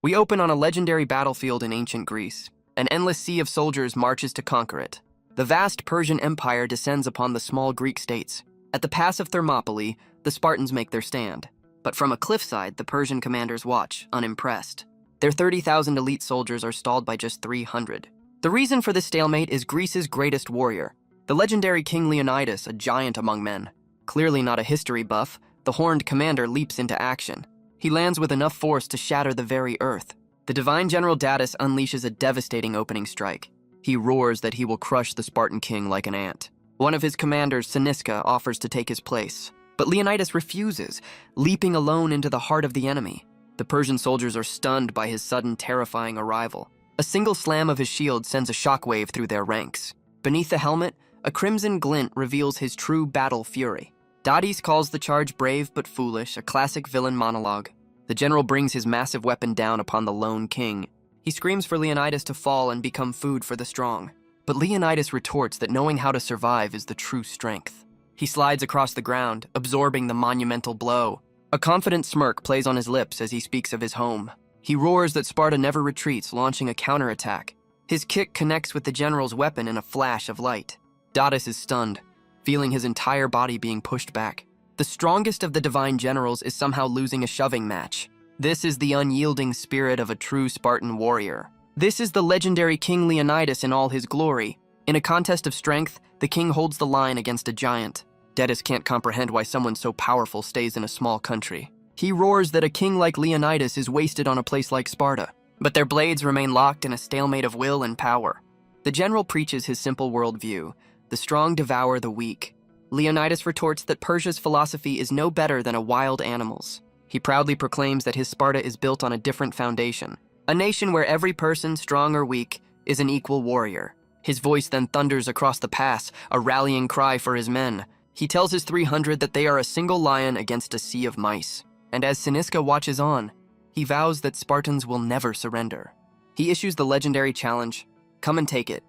We open on a legendary battlefield in ancient Greece. An endless sea of soldiers marches to conquer it. The vast Persian Empire descends upon the small Greek states. At the pass of Thermopylae, the Spartans make their stand. But from a cliffside, the Persian commanders watch, unimpressed. Their 30,000 elite soldiers are stalled by just 300. The reason for this stalemate is Greece's greatest warrior, the legendary King Leonidas, a giant among men. Clearly not a history buff, the horned commander leaps into action. He lands with enough force to shatter the very earth. The divine general Datis unleashes a devastating opening strike. He roars that he will crush the Spartan king like an ant. One of his commanders, Siniska, offers to take his place. But Leonidas refuses, leaping alone into the heart of the enemy. The Persian soldiers are stunned by his sudden, terrifying arrival. A single slam of his shield sends a shockwave through their ranks. Beneath the helmet, a crimson glint reveals his true battle fury. Datis calls the charge brave but foolish, a classic villain monologue. The general brings his massive weapon down upon the lone king. He screams for Leonidas to fall and become food for the strong. But Leonidas retorts that knowing how to survive is the true strength. He slides across the ground, absorbing the monumental blow. A confident smirk plays on his lips as he speaks of his home. He roars that Sparta never retreats, launching a counterattack. His kick connects with the general's weapon in a flash of light. Datis is stunned, feeling his entire body being pushed back. The strongest of the divine generals is somehow losing a shoving match. This is the unyielding spirit of a true Spartan warrior. This is the legendary King Leonidas in all his glory. In a contest of strength, the king holds the line against a giant. Datis can't comprehend why someone so powerful stays in a small country. He roars that a king like Leonidas is wasted on a place like Sparta. But their blades remain locked in a stalemate of will and power. The general preaches his simple worldview: the strong devour the weak. Leonidas retorts that Persia's philosophy is no better than a wild animal's. He proudly proclaims that his Sparta is built on a different foundation, a nation where every person, strong or weak, is an equal warrior. His voice then thunders across the pass, a rallying cry for his men. He tells his 300 that they are a single lion against a sea of mice. And as Siniska watches on, he vows that Spartans will never surrender. He issues the legendary challenge, "Come and take it."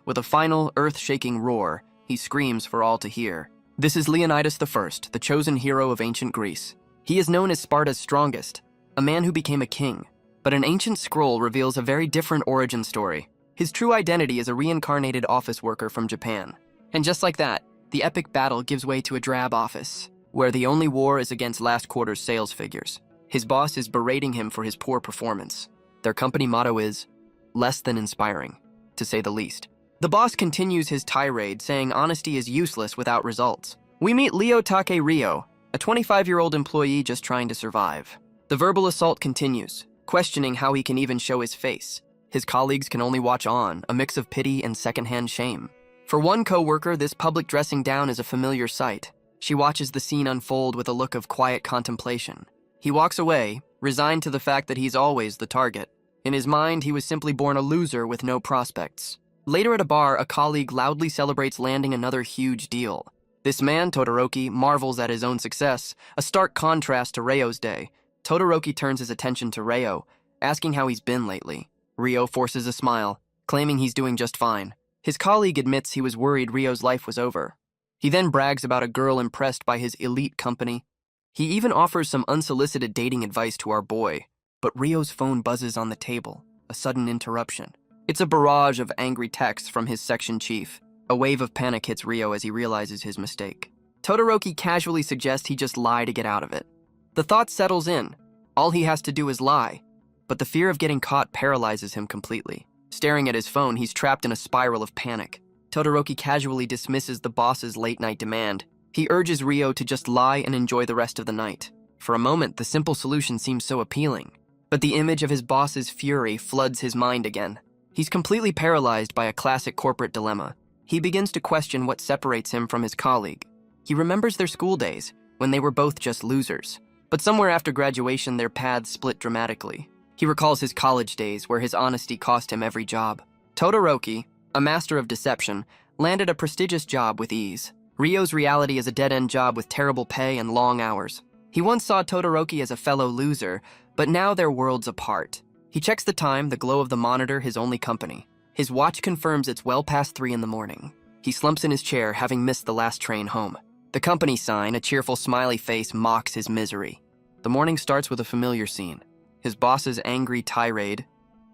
With a final, earth-shaking roar, he screams for all to hear. This is Leonidas I, the chosen hero of ancient Greece. He is known as Sparta's strongest, a man who became a king. But an ancient scroll reveals a very different origin story. His true identity is a reincarnated office worker from Japan. And just like that, the epic battle gives way to a drab office, where the only war is against last quarter's sales figures. His boss is berating him for his poor performance. Their company motto is, "Less than inspiring," to say the least. The boss continues his tirade, saying honesty is useless without results. We meet Leo Take Rio, a 25-year-old employee just trying to survive. The verbal assault continues, questioning how he can even show his face. His colleagues can only watch on, a mix of pity and secondhand shame. For one co-worker, this public dressing down is a familiar sight. She watches the scene unfold with a look of quiet contemplation. He walks away, resigned to the fact that he's always the target. In his mind, he was simply born a loser with no prospects. Later at a bar, a colleague loudly celebrates landing another huge deal. This man, Todoroki, marvels at his own success, a stark contrast to Ryo's day. Todoroki turns his attention to Ryo, asking how he's been lately. Ryo forces a smile, claiming he's doing just fine. His colleague admits he was worried Ryo's life was over. He then brags about a girl impressed by his elite company. He even offers some unsolicited dating advice to our boy, but Ryo's phone buzzes on the table, a sudden interruption. It's a barrage of angry texts from his section chief. A wave of panic hits Ryo as he realizes his mistake. Todoroki casually suggests he just lie to get out of it. The thought settles in. All he has to do is lie. But the fear of getting caught paralyzes him completely. Staring at his phone, he's trapped in a spiral of panic. Todoroki casually dismisses the boss's late-night demand. He urges Ryo to just lie and enjoy the rest of the night. For a moment, the simple solution seems so appealing. But the image of his boss's fury floods his mind again. He's completely paralyzed by a classic corporate dilemma. He begins to question what separates him from his colleague. He remembers their school days, when they were both just losers. But somewhere after graduation, their paths split dramatically. He recalls his college days, where his honesty cost him every job. Todoroki, a master of deception, landed a prestigious job with ease. Ryo's reality is a dead-end job with terrible pay and long hours. He once saw Todoroki as a fellow loser, but now they're worlds apart. He checks the time, the glow of the monitor, his only company. His watch confirms it's well past 3 in the morning. He slumps in his chair, having missed the last train home. The company sign, a cheerful smiley face, mocks his misery. The morning starts with a familiar scene. his boss's angry tirade.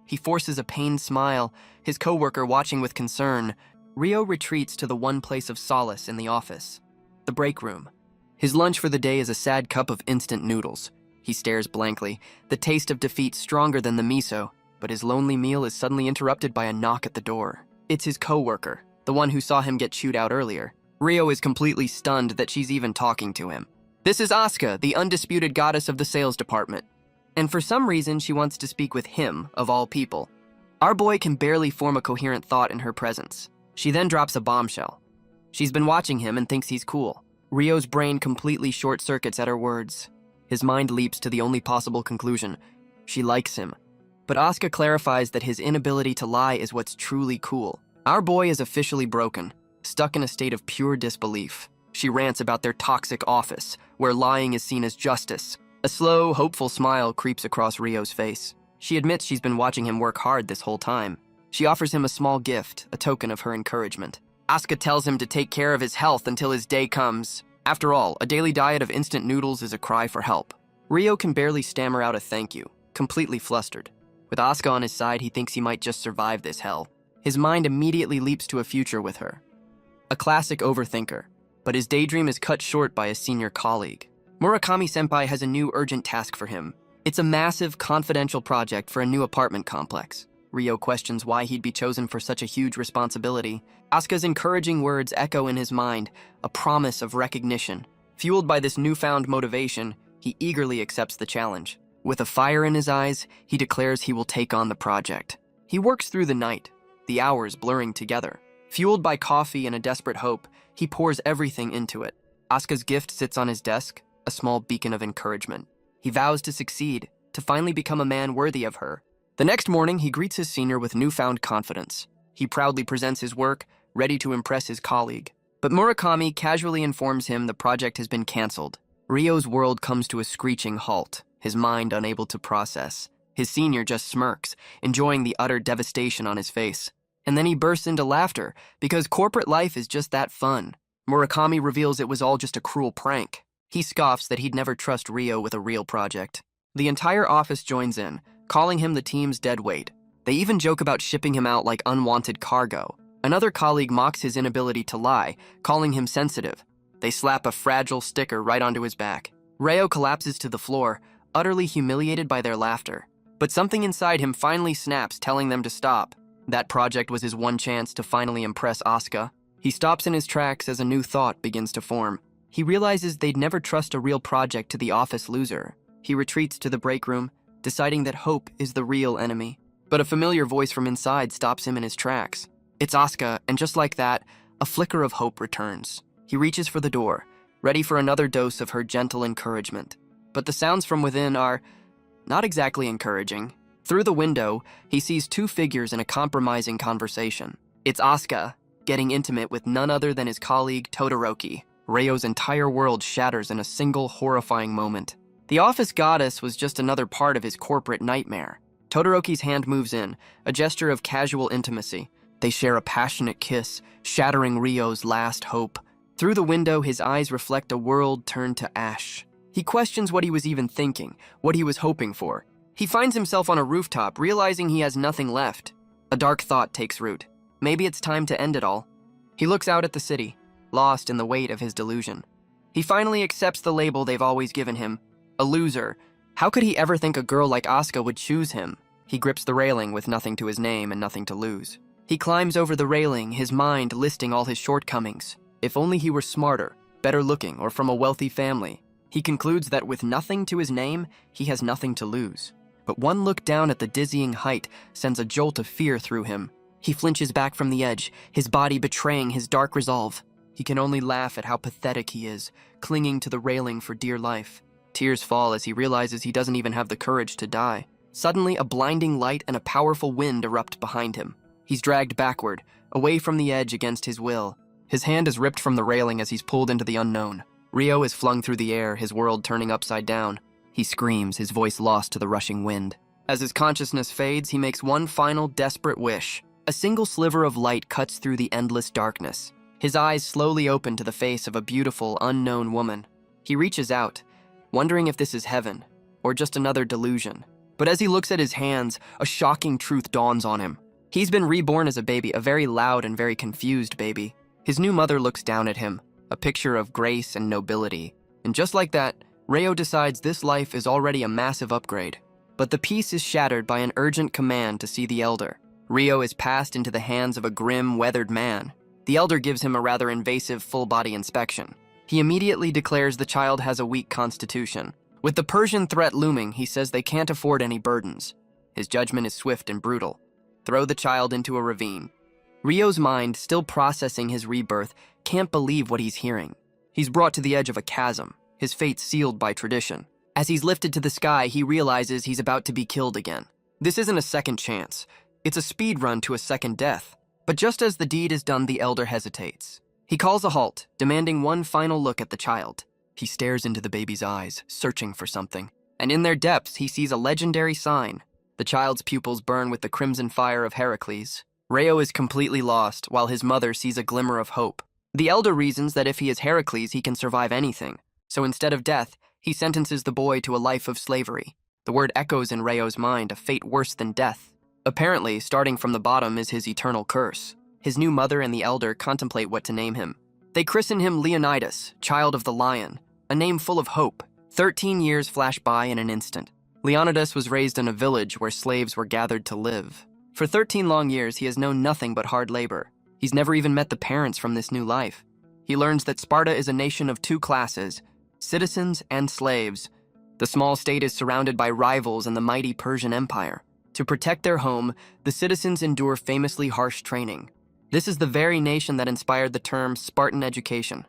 He forces a pained smile, his coworker watching with concern. Ryo retreats to the one place of solace in the office, the break room. His lunch for the day is a sad cup of instant noodles. He stares blankly, the taste of defeat stronger than the miso, but his lonely meal is suddenly interrupted by a knock at the door. It's his coworker, the one who saw him get chewed out earlier. Ryo is completely stunned that she's even talking to him. This is Asuka, the undisputed goddess of the sales department. And for some reason, she wants to speak with him, of all people. Our boy can barely form a coherent thought in her presence. She then drops a bombshell. She's been watching him and thinks he's cool. Ryo's brain completely short-circuits at her words. His mind leaps to the only possible conclusion. She likes him. But Asuka clarifies that his inability to lie is what's truly cool. Our boy is officially broken, stuck in a state of pure disbelief. She rants about their toxic office, where lying is seen as justice. A slow, hopeful smile creeps across Ryo's face. She admits she's been watching him work hard this whole time. She offers him a small gift, a token of her encouragement. Asuka tells him to take care of his health until his day comes. After all, a daily diet of instant noodles is a cry for help. Ryo can barely stammer out a thank you, completely flustered. With Asuka on his side, he thinks he might just survive this hell. His mind immediately leaps to a future with her. A classic overthinker, but his daydream is cut short by a senior colleague. Murakami-senpai has a new urgent task for him. It's a massive, confidential project for a new apartment complex. Ryo questions why he'd be chosen for such a huge responsibility. Asuka's encouraging words echo in his mind, a promise of recognition. Fueled by this newfound motivation, he eagerly accepts the challenge. With a fire in his eyes, he declares he will take on the project. He works through the night, the hours blurring together. Fueled by coffee and a desperate hope, he pours everything into it. Asuka's gift sits on his desk, a small beacon of encouragement. He vows to succeed, to finally become a man worthy of her. The next morning, he greets his senior with newfound confidence. He proudly presents his work, ready to impress his colleague. But Murakami casually informs him the project has been canceled. Ryo's world comes to a screeching halt, his mind unable to process. His senior just smirks, enjoying the utter devastation on his face. And then he bursts into laughter, because corporate life is just that fun. Murakami reveals it was all just a cruel prank. He scoffs that he'd never trust Ryo with a real project. The entire office joins in, calling him the team's deadweight. They even joke about shipping him out like unwanted cargo. Another colleague mocks his inability to lie, calling him sensitive. They slap a fragile sticker right onto his back. Ryo collapses to the floor, utterly humiliated by their laughter. But something inside him finally snaps, telling them to stop. That project was his one chance to finally impress Asuka. He stops in his tracks as a new thought begins to form. He realizes they'd never trust a real project to the office loser. He retreats to the break room, deciding that hope is the real enemy. But a familiar voice from inside stops him in his tracks. It's Asuka, and just like that, a flicker of hope returns. He reaches for the door, ready for another dose of her gentle encouragement. But the sounds from within are not exactly encouraging. Through the window, he sees two figures in a compromising conversation. It's Asuka, getting intimate with none other than his colleague Todoroki. Ryo's entire world shatters in a single horrifying moment. The office goddess was just another part of his corporate nightmare. Todoroki's hand moves in, a gesture of casual intimacy. They share a passionate kiss, shattering Ryo's last hope. Through the window, his eyes reflect a world turned to ash. He questions what he was even thinking, what he was hoping for. He finds himself on a rooftop, realizing he has nothing left. A dark thought takes root. Maybe it's time to end it all. He looks out at the city, lost in the weight of his delusion. He finally accepts the label they've always given him, a loser. How could he ever think a girl like Asuka would choose him? He grips the railing with nothing to his name and nothing to lose. He climbs over the railing, his mind listing all his shortcomings. If only he were smarter, better looking, or from a wealthy family. He concludes that with nothing to his name, he has nothing to lose. But one look down at the dizzying height sends a jolt of fear through him. He flinches back from the edge, his body betraying his dark resolve. He can only laugh at how pathetic he is, clinging to the railing for dear life. Tears fall as he realizes he doesn't even have the courage to die. Suddenly, a blinding light and a powerful wind erupt behind him. He's dragged backward, away from the edge against his will. His hand is ripped from the railing as he's pulled into the unknown. Ryo is flung through the air, his world turning upside down. He screams, his voice lost to the rushing wind. As his consciousness fades, he makes one final desperate wish. A single sliver of light cuts through the endless darkness. His eyes slowly open to the face of a beautiful, unknown woman. He reaches out, wondering if this is heaven, or just another delusion. But as he looks at his hands, a shocking truth dawns on him. He's been reborn as a baby, a very loud and very confused baby. His new mother looks down at him, a picture of grace and nobility. And just like that, Reo decides this life is already a massive upgrade. But the peace is shattered by an urgent command to see the elder. Reo is passed into the hands of a grim, weathered man. The elder gives him a rather invasive full-body inspection. He immediately declares the child has a weak constitution. With the Persian threat looming, he says they can't afford any burdens. His judgment is swift and brutal. Throw the child into a ravine. Rio's mind, still processing his rebirth, can't believe what he's hearing. He's brought to the edge of a chasm, his fate sealed by tradition. As he's lifted to the sky, he realizes he's about to be killed again. This isn't a second chance. It's a speed run to a second death. But just as the deed is done, the elder hesitates. He calls a halt, demanding one final look at the child. He stares into the baby's eyes, searching for something. And in their depths, he sees a legendary sign. The child's pupils burn with the crimson fire of Heracles. Reo is completely lost, while his mother sees a glimmer of hope. The elder reasons that if he is Heracles, he can survive anything. So instead of death, he sentences the boy to a life of slavery. The word echoes in Reo's mind, a fate worse than death. Apparently, starting from the bottom is his eternal curse. His new mother and the elder contemplate what to name him. They christen him Leonidas, Child of the Lion, a name full of hope. 13 years flash by in an instant. Leonidas was raised in a village where slaves were gathered to live. For 13 long years, he has known nothing but hard labor. He's never even met the parents from this new life. He learns that Sparta is a nation of two classes, citizens and slaves. The small state is surrounded by rivals in the mighty Persian Empire. To protect their home, the citizens endure famously harsh training. This is the very nation that inspired the term Spartan education.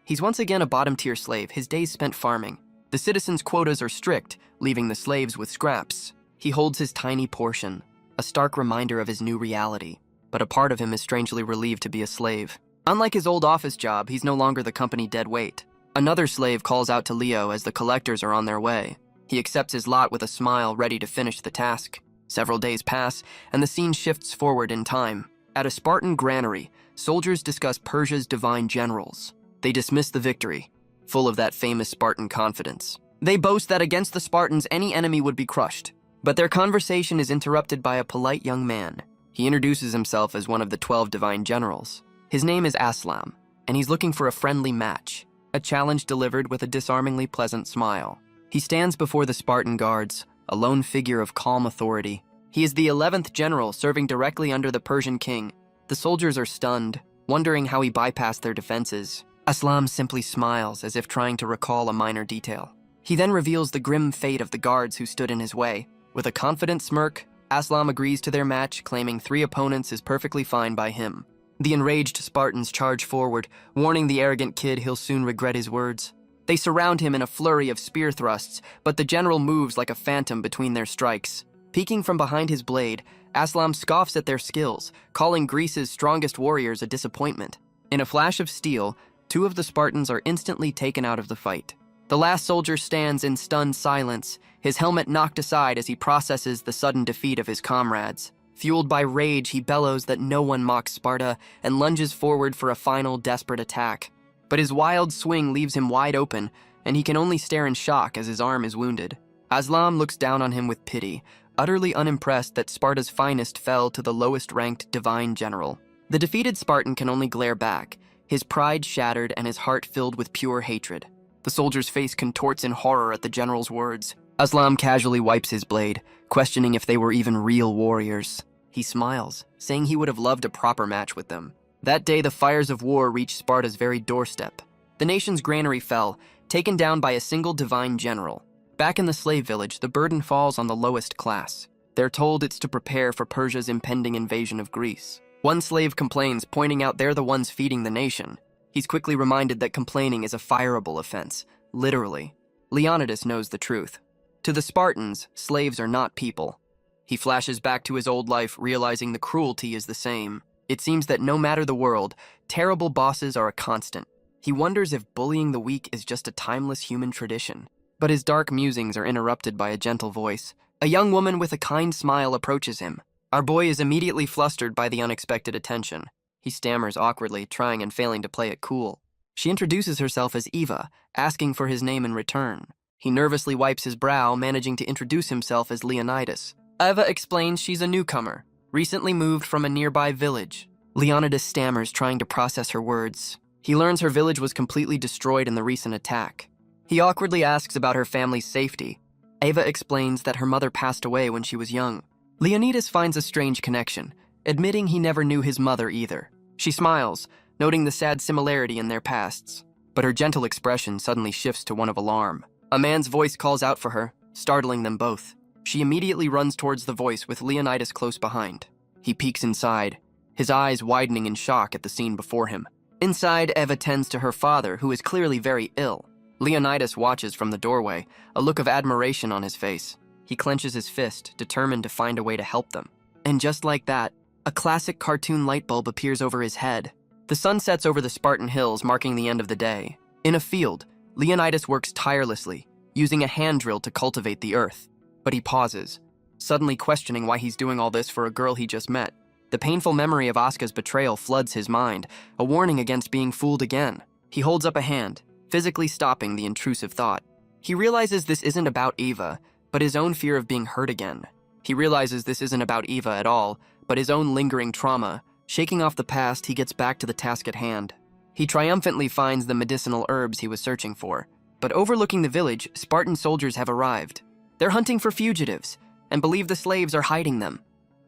He's once again a bottom-tier slave, his days spent farming. The citizens' quotas are strict, leaving the slaves with scraps. He holds his tiny portion, a stark reminder of his new reality. But a part of him is strangely relieved to be a slave. Unlike his old office job, he's no longer the company dead weight. Another slave calls out to Leo as the collectors are on their way. He accepts his lot with a smile, ready to finish the task. Several days pass, and the scene shifts forward in time. At a Spartan granary, soldiers discuss Persia's divine generals. They dismiss the victory, full of that famous Spartan confidence. They boast that against the Spartans, any enemy would be crushed. But their conversation is interrupted by a polite young man. He introduces himself as one of the 12 divine generals. His name is Aslam, and he's looking for a friendly match, a challenge delivered with a disarmingly pleasant smile. He stands before the Spartan guards, a lone figure of calm authority. He is the 11th general serving directly under the Persian king. The soldiers are stunned, wondering how he bypassed their defenses. Aslam simply smiles as if trying to recall a minor detail. He then reveals the grim fate of the guards who stood in his way. With a confident smirk, Aslam agrees to their match, claiming 3 opponents is perfectly fine by him. The enraged Spartans charge forward, warning the arrogant kid he'll soon regret his words. They surround him in a flurry of spear thrusts, but the general moves like a phantom between their strikes. Peeking from behind his blade, Aslam scoffs at their skills, calling Greece's strongest warriors a disappointment. In a flash of steel, 2 of the Spartans are instantly taken out of the fight. The last soldier stands in stunned silence, his helmet knocked aside as he processes the sudden defeat of his comrades. Fueled by rage, he bellows that no one mocks Sparta and lunges forward for a final desperate attack. But his wild swing leaves him wide open, and he can only stare in shock as his arm is wounded. Aslam looks down on him with pity, utterly unimpressed that Sparta's finest fell to the lowest-ranked divine general. The defeated Spartan can only glare back, his pride shattered and his heart filled with pure hatred. The soldier's face contorts in horror at the general's words. Aslam casually wipes his blade, questioning if they were even real warriors. He smiles, saying he would have loved a proper match with them. That day, the fires of war reached Sparta's very doorstep. The nation's granary fell, taken down by a single divine general. Back in the slave village, the burden falls on the lowest class. They're told it's to prepare for Persia's impending invasion of Greece. One slave complains, pointing out they're the ones feeding the nation. He's quickly reminded that complaining is a fireable offense, literally. Leonidas knows the truth. To the Spartans, slaves are not people. He flashes back to his old life, realizing the cruelty is the same. It seems that no matter the world, terrible bosses are a constant. He wonders if bullying the weak is just a timeless human tradition. But his dark musings are interrupted by a gentle voice. A young woman with a kind smile approaches him. Our boy is immediately flustered by the unexpected attention. He stammers awkwardly, trying and failing to play it cool. She introduces herself as Eva, asking for his name in return. He nervously wipes his brow, managing to introduce himself as Leonidas. Eva explains she's a newcomer, recently moved from a nearby village. Leonidas stammers, trying to process her words. He learns her village was completely destroyed in the recent attack. He awkwardly asks about her family's safety. Eva explains that her mother passed away when she was young. Leonidas finds a strange connection, admitting he never knew his mother either. She smiles, noting the sad similarity in their pasts. But her gentle expression suddenly shifts to one of alarm. A man's voice calls out for her, startling them both. She immediately runs towards the voice with Leonidas close behind. He peeks inside, his eyes widening in shock at the scene before him. Inside, Eva tends to her father, who is clearly very ill. Leonidas watches from the doorway, a look of admiration on his face. He clenches his fist, determined to find a way to help them. And just like that, a classic cartoon light bulb appears over his head. The sun sets over the Spartan hills, marking the end of the day. In a field, Leonidas works tirelessly, using a hand drill to cultivate the earth. But he pauses, suddenly questioning why he's doing all this for a girl he just met. The painful memory of Asuka's betrayal floods his mind, a warning against being fooled again. He holds up a hand, physically stopping the intrusive thought. He realizes this isn't about Eva, but his own fear of being hurt again. He realizes this isn't about Eva at all, but his own lingering trauma. Shaking off the past, he gets back to the task at hand. He triumphantly finds the medicinal herbs he was searching for. But overlooking the village, Spartan soldiers have arrived. They're hunting for fugitives, and believe the slaves are hiding them.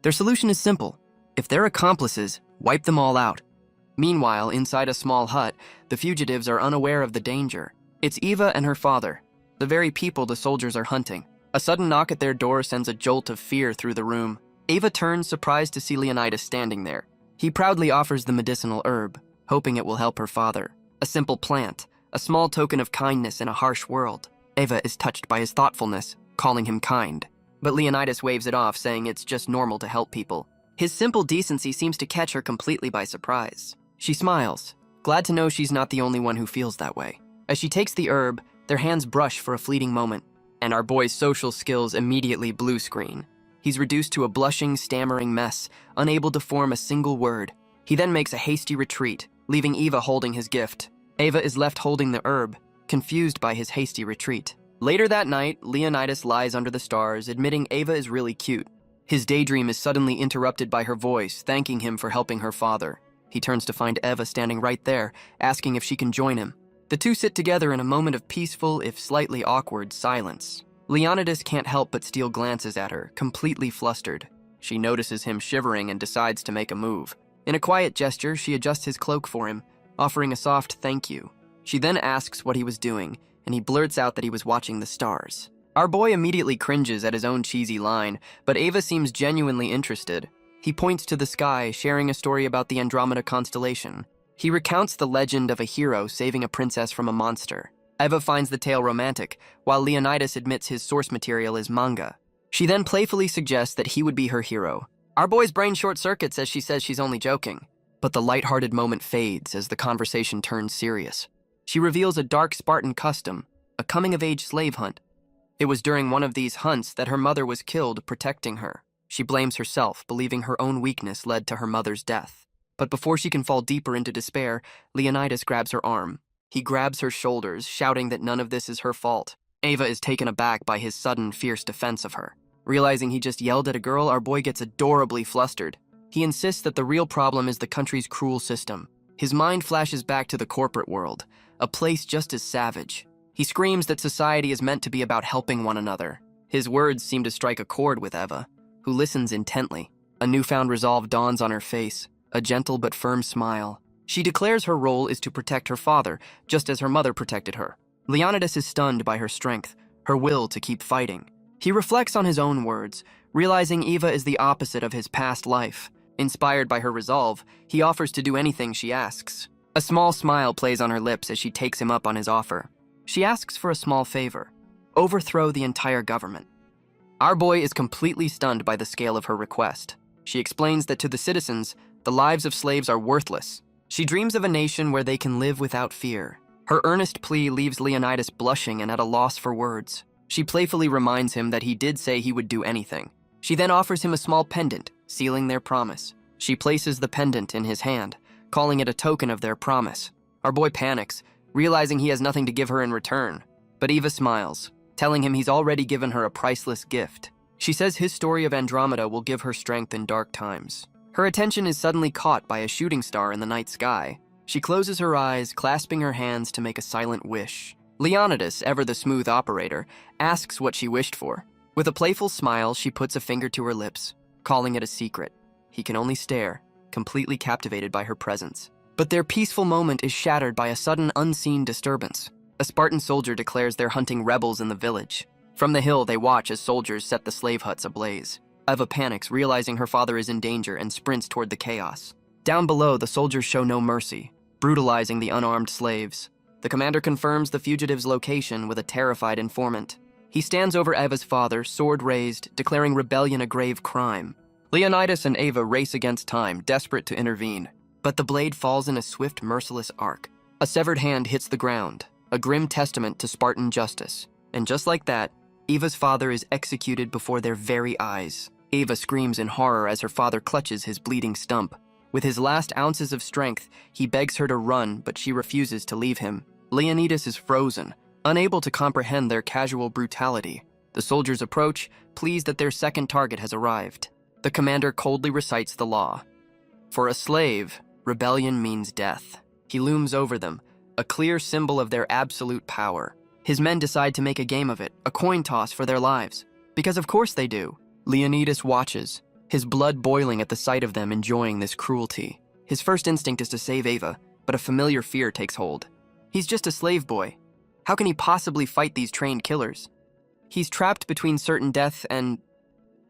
Their solution is simple. If they're accomplices, wipe them all out. Meanwhile, inside a small hut, the fugitives are unaware of the danger. It's Eva and her father, the very people the soldiers are hunting. A sudden knock at their door sends a jolt of fear through the room. Eva turns, surprised to see Leonidas standing there. He proudly offers the medicinal herb, hoping it will help her father. A simple plant, a small token of kindness in a harsh world. Eva is touched by his thoughtfulness, calling him kind. But Leonidas waves it off, saying it's just normal to help people. His simple decency seems to catch her completely by surprise. She smiles, glad to know she's not the only one who feels that way. As she takes the herb, their hands brush for a fleeting moment, and our boy's social skills immediately blue screen. He's reduced to a blushing, stammering mess, unable to form a single word. He then makes a hasty retreat, leaving Eva holding his gift. Eva is left holding the herb, confused by his hasty retreat. Later that night, Leonidas lies under the stars, admitting Eva is really cute. His daydream is suddenly interrupted by her voice, thanking him for helping her father. He turns to find Eva standing right there, asking if she can join him. The two sit together in a moment of peaceful, if slightly awkward, silence. Leonidas can't help but steal glances at her, completely flustered. She notices him shivering and decides to make a move. In a quiet gesture, she adjusts his cloak for him, offering a soft thank you. She then asks what he was doing, and he blurts out that he was watching the stars. Our boy immediately cringes at his own cheesy line, but Eva seems genuinely interested. He points to the sky, sharing a story about the Andromeda constellation. He recounts the legend of a hero saving a princess from a monster. Eva finds the tale romantic, while Leonidas admits his source material is manga. She then playfully suggests that he would be her hero. Our boy's brain short-circuits as she says she's only joking. But the lighthearted moment fades as the conversation turns serious. She reveals a dark Spartan custom, a coming-of-age slave hunt. It was during one of these hunts that her mother was killed protecting her. She blames herself, believing her own weakness led to her mother's death. But before she can fall deeper into despair, Leonidas grabs her arm. He grabs her shoulders, shouting that none of this is her fault. Eva is taken aback by his sudden, fierce defense of her. Realizing he just yelled at a girl, our boy gets adorably flustered. He insists that the real problem is the country's cruel system. His mind flashes back to the corporate world, a place just as savage. He screams that society is meant to be about helping one another. His words seem to strike a chord with Eva, who listens intently. A newfound resolve dawns on her face, a gentle but firm smile. She declares her role is to protect her father, just as her mother protected her. Leonidas is stunned by her strength, her will to keep fighting. He reflects on his own words, realizing Eva is the opposite of his past life. Inspired by her resolve, he offers to do anything she asks. A small smile plays on her lips as she takes him up on his offer. She asks for a small favor: overthrow the entire government. Our boy is completely stunned by the scale of her request. She explains that to the citizens, the lives of slaves are worthless. She dreams of a nation where they can live without fear. Her earnest plea leaves Leonidas blushing and at a loss for words. She playfully reminds him that he did say he would do anything. She then offers him a small pendant, sealing their promise. She places the pendant in his hand, calling it a token of their promise. Our boy panics, realizing he has nothing to give her in return. But Eva smiles. telling him he's already given her a priceless gift. She says his story of Andromeda will give her strength in dark times. Her attention is suddenly caught by a shooting star in the night sky. She closes her eyes, clasping her hands to make a silent wish. Leonidas, ever the smooth operator, asks what she wished for. With a playful smile, she puts a finger to her lips, calling it a secret. He can only stare, completely captivated by her presence. But their peaceful moment is shattered by a sudden unseen disturbance. A Spartan soldier declares they're hunting rebels in the village. From the hill, they watch as soldiers set the slave huts ablaze. Eva panics, realizing her father is in danger, and sprints toward the chaos. Down below, the soldiers show no mercy, brutalizing the unarmed slaves. The commander confirms the fugitive's location with a terrified informant. He stands over Eva's father, sword raised, declaring rebellion a grave crime. Leonidas and Eva race against time, desperate to intervene. But the blade falls in a swift, merciless arc. A severed hand hits the ground, a grim testament to Spartan justice. And just like that, Eva's father is executed before their very eyes. Eva screams in horror as her father clutches his bleeding stump. With his last ounces of strength, he begs her to run, but she refuses to leave him. Leonidas is frozen, unable to comprehend their casual brutality. The soldiers approach, pleased that their second target has arrived. The commander coldly recites the law. For a slave, rebellion means death. He looms over them, a clear symbol of their absolute power. His men decide to make a game of it, a coin toss for their lives. Because of course they do. Leonidas watches, his blood boiling at the sight of them enjoying this cruelty. His first instinct is to save Eva, but a familiar fear takes hold. He's just a slave boy. How can he possibly fight these trained killers? He's trapped between certain death and,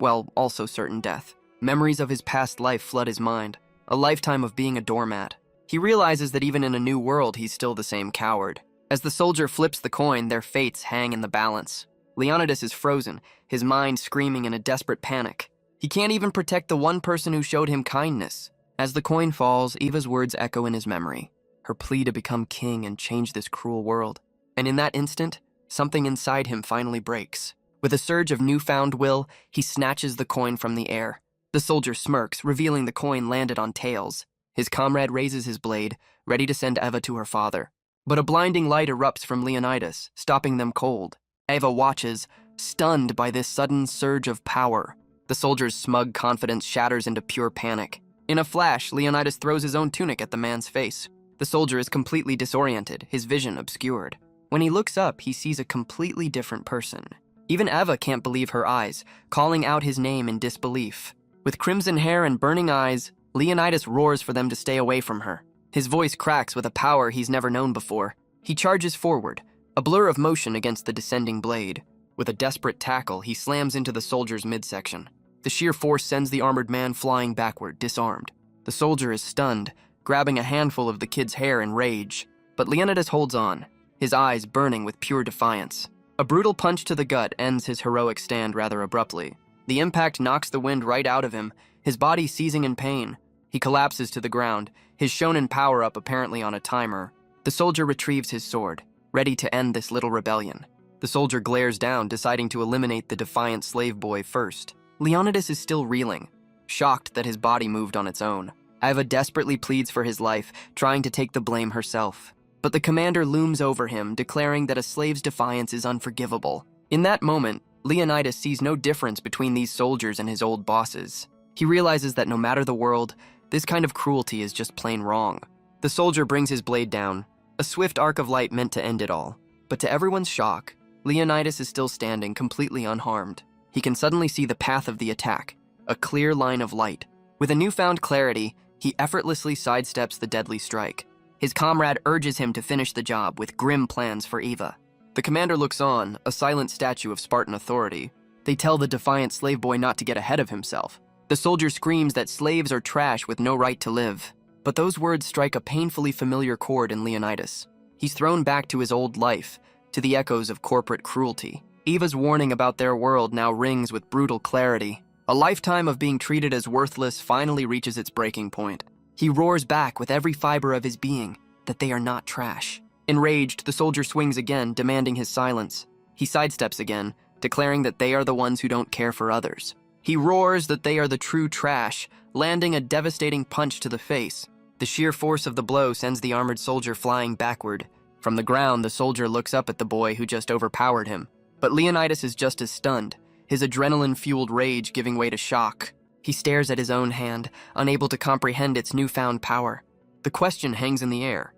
well, also certain death. Memories of his past life flood his mind, a lifetime of being a doormat. He realizes that even in a new world, he's still the same coward. As the soldier flips the coin, their fates hang in the balance. Leonidas is frozen, his mind screaming in a desperate panic. He can't even protect the one person who showed him kindness. As the coin falls, Eva's words echo in his memory, her plea to become king and change this cruel world. And in that instant, something inside him finally breaks. With a surge of newfound will, he snatches the coin from the air. The soldier smirks, revealing the coin landed on tails. His comrade raises his blade, ready to send Eva to her father. But a blinding light erupts from Leonidas, stopping them cold. Eva watches, stunned by this sudden surge of power. The soldier's smug confidence shatters into pure panic. In a flash, Leonidas throws his own tunic at the man's face. The soldier is completely disoriented, his vision obscured. When he looks up, he sees a completely different person. Even Eva can't believe her eyes, calling out his name in disbelief. With crimson hair and burning eyes, Leonidas roars for them to stay away from her. His voice cracks with a power he's never known before. He charges forward, a blur of motion against the descending blade. With a desperate tackle, he slams into the soldier's midsection. The sheer force sends the armored man flying backward, disarmed. The soldier is stunned, grabbing a handful of the kid's hair in rage. But Leonidas holds on, his eyes burning with pure defiance. A brutal punch to the gut ends his heroic stand rather abruptly. The impact knocks the wind right out of him, his body seizing in pain. He collapses to the ground, his shonen power-up apparently on a timer. The soldier retrieves his sword, ready to end this little rebellion. The soldier glares down, deciding to eliminate the defiant slave boy first. Leonidas is still reeling, shocked that his body moved on its own. Eva desperately pleads for his life, trying to take the blame herself. But the commander looms over him, declaring that a slave's defiance is unforgivable. In that moment, Leonidas sees no difference between these soldiers and his old bosses. He realizes that no matter the world, this kind of cruelty is just plain wrong. The soldier brings his blade down, a swift arc of light meant to end it all. But to everyone's shock, Leonidas is still standing, completely unharmed. He can suddenly see the path of the attack, a clear line of light. With a newfound clarity, he effortlessly sidesteps the deadly strike. His comrade urges him to finish the job with grim plans for Eva. The commander looks on, a silent statue of Spartan authority. They tell the defiant slave boy not to get ahead of himself. The soldier screams that slaves are trash with no right to live. But those words strike a painfully familiar chord in Leonidas. He's thrown back to his old life, to the echoes of corporate cruelty. Eva's warning about their world now rings with brutal clarity. A lifetime of being treated as worthless finally reaches its breaking point. He roars back with every fiber of his being that they are not trash. Enraged, the soldier swings again, demanding his silence. He sidesteps again, declaring that they are the ones who don't care for others. He roars that they are the true trash, landing a devastating punch to the face. The sheer force of the blow sends the armored soldier flying backward. From the ground, the soldier looks up at the boy who just overpowered him. But Leonidas is just as stunned, his adrenaline-fueled rage giving way to shock. He stares at his own hand, unable to comprehend its newfound power. The question hangs in the air.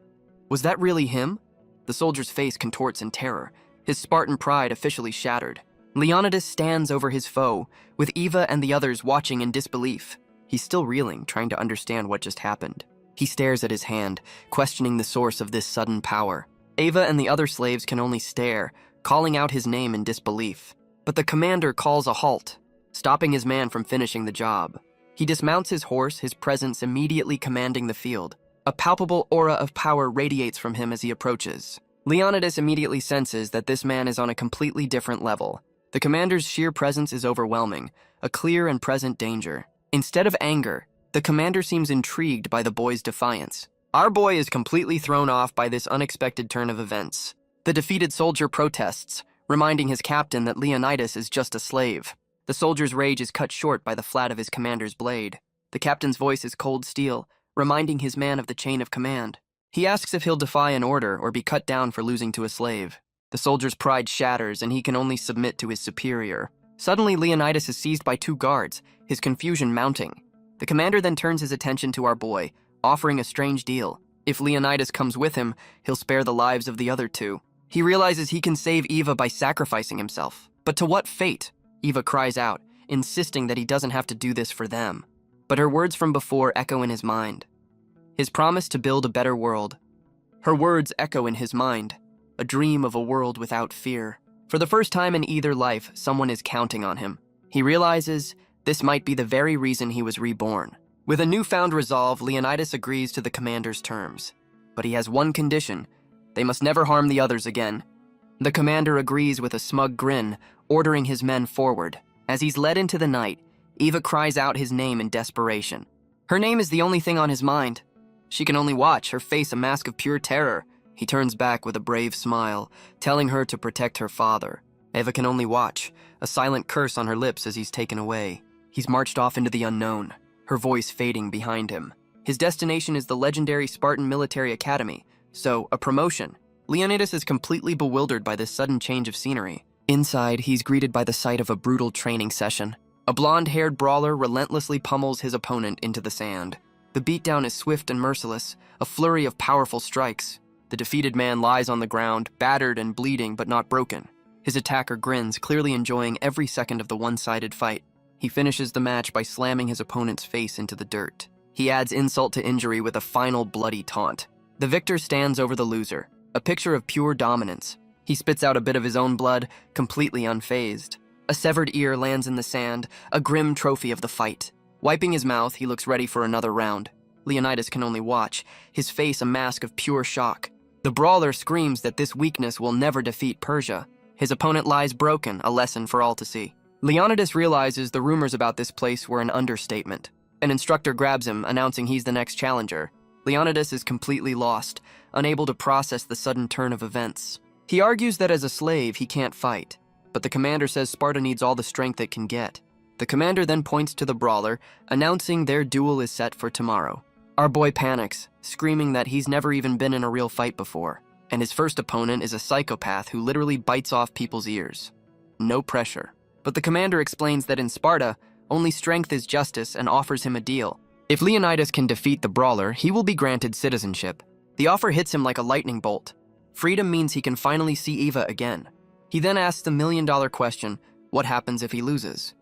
Was that really him? The soldier's face contorts in terror, his Spartan pride officially shattered. Leonidas stands over his foe, with Eva and the others watching in disbelief. He's still reeling, trying to understand what just happened. He stares at his hand, questioning the source of this sudden power. Eva and the other slaves can only stare, calling out his name in disbelief. But the commander calls a halt, stopping his man from finishing the job. He dismounts his horse, his presence immediately commanding the field. A palpable aura of power radiates from him as he approaches. Leonidas immediately senses that this man is on a completely different level. The commander's sheer presence is overwhelming, a clear and present danger. Instead of anger, the commander seems intrigued by the boy's defiance. Our boy is completely thrown off by this unexpected turn of events. The defeated soldier protests, reminding his captain that Leonidas is just a slave. The soldier's rage is cut short by the flat of his commander's blade. The captain's voice is cold steel, reminding his man of the chain of command. He asks if he'll defy an order or be cut down for losing to a slave. The soldier's pride shatters and he can only submit to his superior. Suddenly, Leonidas is seized by 2 guards, his confusion mounting. The commander then turns his attention to our boy, offering a strange deal. If Leonidas comes with him, he'll spare the lives of the other 2. He realizes he can save Eva by sacrificing himself. But to what fate? Eva cries out, insisting that he doesn't have to do this for them. But her words from before echo in his mind. His promise to build a better world. Her words echo in his mind, a dream of a world without fear. For the first time in either life, someone is counting on him. He realizes this might be the very reason he was reborn. With a newfound resolve, Leonidas agrees to the commander's terms. But he has one condition: they must never harm the others again. The commander agrees with a smug grin, ordering his men forward. As he's led into the night, Eva cries out his name in desperation. Her name is the only thing on his mind. She can only watch, her face a mask of pure terror. He turns back with a brave smile, telling her to protect her father. Eva can only watch, a silent curse on her lips as he's taken away. He's marched off into the unknown, her voice fading behind him. His destination is the legendary Spartan Military Academy, so a promotion. Leonidas is completely bewildered by this sudden change of scenery. Inside, he's greeted by the sight of a brutal training session. A blonde-haired brawler relentlessly pummels his opponent into the sand. The beatdown is swift and merciless, a flurry of powerful strikes. The defeated man lies on the ground, battered and bleeding but not broken. His attacker grins, clearly enjoying every second of the one-sided fight. He finishes the match by slamming his opponent's face into the dirt. He adds insult to injury with a final bloody taunt. The victor stands over the loser, a picture of pure dominance. He spits out a bit of his own blood, completely unfazed. A severed ear lands in the sand, a grim trophy of the fight. Wiping his mouth, he looks ready for another round. Leonidas can only watch, his face a mask of pure shock. The brawler screams that this weakness will never defeat Persia. His opponent lies broken, a lesson for all to see. Leonidas realizes the rumors about this place were an understatement. An instructor grabs him, announcing he's the next challenger. Leonidas is completely lost, unable to process the sudden turn of events. He argues that as a slave, he can't fight, but the commander says Sparta needs all the strength it can get. The commander then points to the brawler, announcing their duel is set for tomorrow. Our boy panics, screaming that he's never even been in a real fight before, and his first opponent is a psychopath who literally bites off people's ears. No pressure. But the commander explains that in Sparta, only strength is justice and offers him a deal. If Leonidas can defeat the brawler, he will be granted citizenship. The offer hits him like a lightning bolt. Freedom means he can finally see Eva again. He then asks the million-dollar question, what happens if he loses?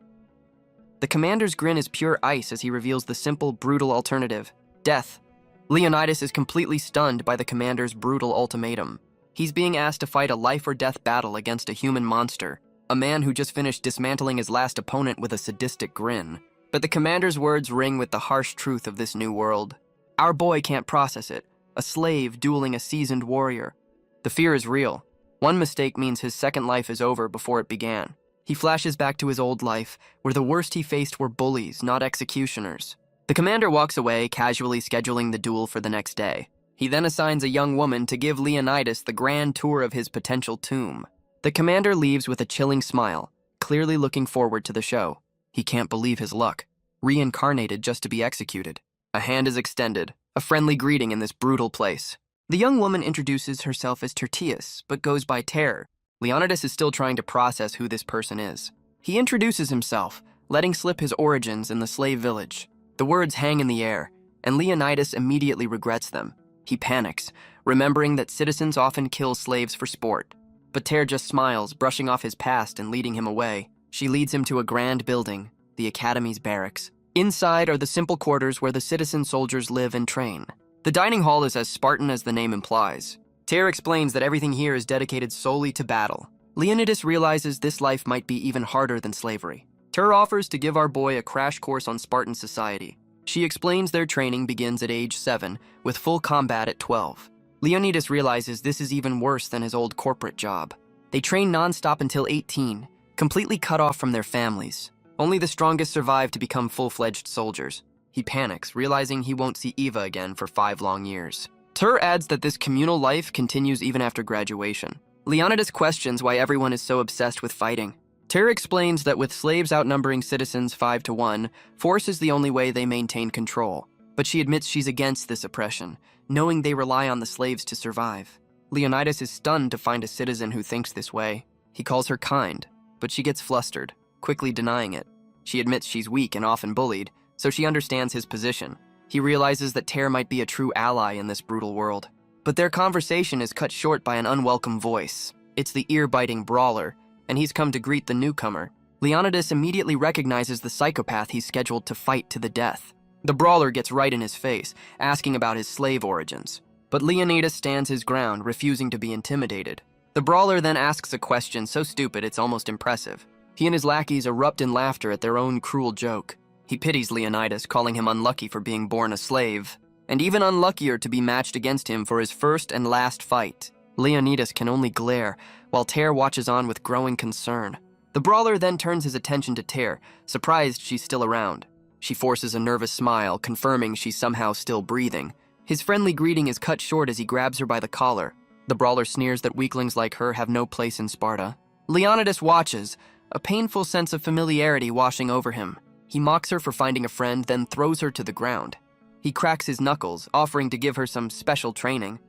The commander's grin is pure ice as he reveals the simple, brutal alternative: death. Leonidas is completely stunned by the commander's brutal ultimatum. He's being asked to fight a life-or-death battle against a human monster, a man who just finished dismantling his last opponent with a sadistic grin. But the commander's words ring with the harsh truth of this new world. Our boy can't process it, a slave dueling a seasoned warrior. The fear is real. One mistake means his second life is over before it began. He flashes back to his old life, where the worst he faced were bullies, not executioners. The commander walks away, casually scheduling the duel for the next day. He then assigns a young woman to give Leonidas the grand tour of his potential tomb. The commander leaves with a chilling smile, clearly looking forward to the show. He can't believe his luck. Reincarnated just to be executed. A hand is extended, a friendly greeting in this brutal place. The young woman introduces herself as Tertius, but goes by Terror, Leonidas is still trying to process who this person is. He introduces himself, letting slip his origins in the slave village. The words hang in the air, and Leonidas immediately regrets them. He panics, remembering that citizens often kill slaves for sport. But Ter just smiles, brushing off his past and leading him away. She leads him to a grand building, the Academy's barracks. Inside are the simple quarters where the citizen soldiers live and train. The dining hall is as Spartan as the name implies. Ter explains that everything here is dedicated solely to battle. Leonidas realizes this life might be even harder than slavery. Ter offers to give our boy a crash course on Spartan society. She explains their training begins at age 7, with full combat at 12. Leonidas realizes this is even worse than his old corporate job. They train non-stop until 18, completely cut off from their families. Only the strongest survive to become full-fledged soldiers. He panics, realizing he won't see Eva again for 5 long years. Ter adds that this communal life continues even after graduation. Leonidas questions why everyone is so obsessed with fighting. Ter explains that with slaves outnumbering citizens 5-1, force is the only way they maintain control. But she admits she's against this oppression, knowing they rely on the slaves to survive. Leonidas is stunned to find a citizen who thinks this way. He calls her kind, but she gets flustered, quickly denying it. She admits she's weak and often bullied, so she understands his position. He realizes that Ter might be a true ally in this brutal world. But their conversation is cut short by an unwelcome voice. It's the ear-biting brawler, and he's come to greet the newcomer. Leonidas immediately recognizes the psychopath he's scheduled to fight to the death. The brawler gets right in his face, asking about his slave origins. But Leonidas stands his ground, refusing to be intimidated. The brawler then asks a question so stupid it's almost impressive. He and his lackeys erupt in laughter at their own cruel joke. He pities Leonidas, calling him unlucky for being born a slave, and even unluckier to be matched against him for his first and last fight. Leonidas can only glare, while Ter watches on with growing concern. The brawler then turns his attention to Ter, surprised she's still around. She forces a nervous smile, confirming she's somehow still breathing. His friendly greeting is cut short as he grabs her by the collar. The brawler sneers that weaklings like her have no place in Sparta. Leonidas watches, a painful sense of familiarity washing over him. He mocks her for finding a friend, then throws her to the ground. He cracks his knuckles, offering to give her some special training.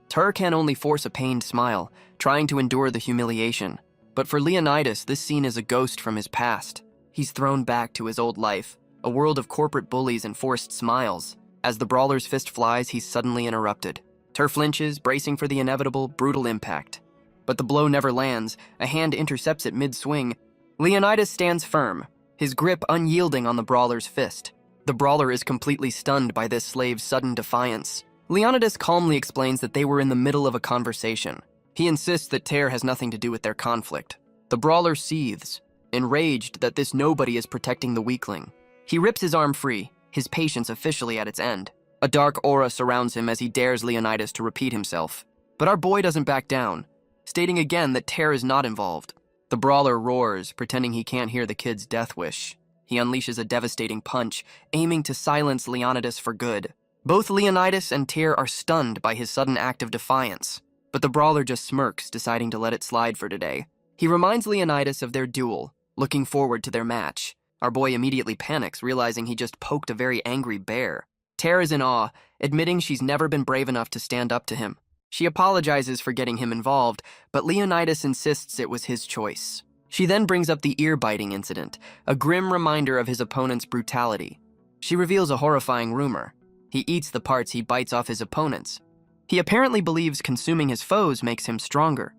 Ter can only force a pained smile, trying to endure the humiliation. But for Leonidas, this scene is a ghost from his past. He's thrown back to his old life, a world of corporate bullies and forced smiles. As the brawler's fist flies, he's suddenly interrupted. Ter flinches, bracing for the inevitable, brutal impact. But the blow never lands, a hand intercepts it mid-swing. Leonidas stands firm, his grip unyielding on the brawler's fist. The brawler is completely stunned by this slave's sudden defiance. Leonidas calmly explains that they were in the middle of a conversation. He insists that Ter has nothing to do with their conflict. The brawler seethes, enraged that this nobody is protecting the weakling. He rips his arm free, his patience officially at its end. A dark aura surrounds him as he dares Leonidas to repeat himself. But our boy doesn't back down, stating again that Ter is not involved. The brawler roars, pretending he can't hear the kid's death wish. He unleashes a devastating punch, aiming to silence Leonidas for good. Both Leonidas and Ter are stunned by his sudden act of defiance, but the brawler just smirks, deciding to let it slide for today. He reminds Leonidas of their duel, looking forward to their match. Our boy immediately panics, realizing he just poked a very angry bear. Ter is in awe, admitting she's never been brave enough to stand up to him. She apologizes for getting him involved, but Leonidas insists it was his choice. She then brings up the ear-biting incident, a grim reminder of his opponent's brutality. She reveals a horrifying rumor. He eats the parts he bites off his opponents. He apparently believes consuming his foes makes him stronger.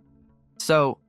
So,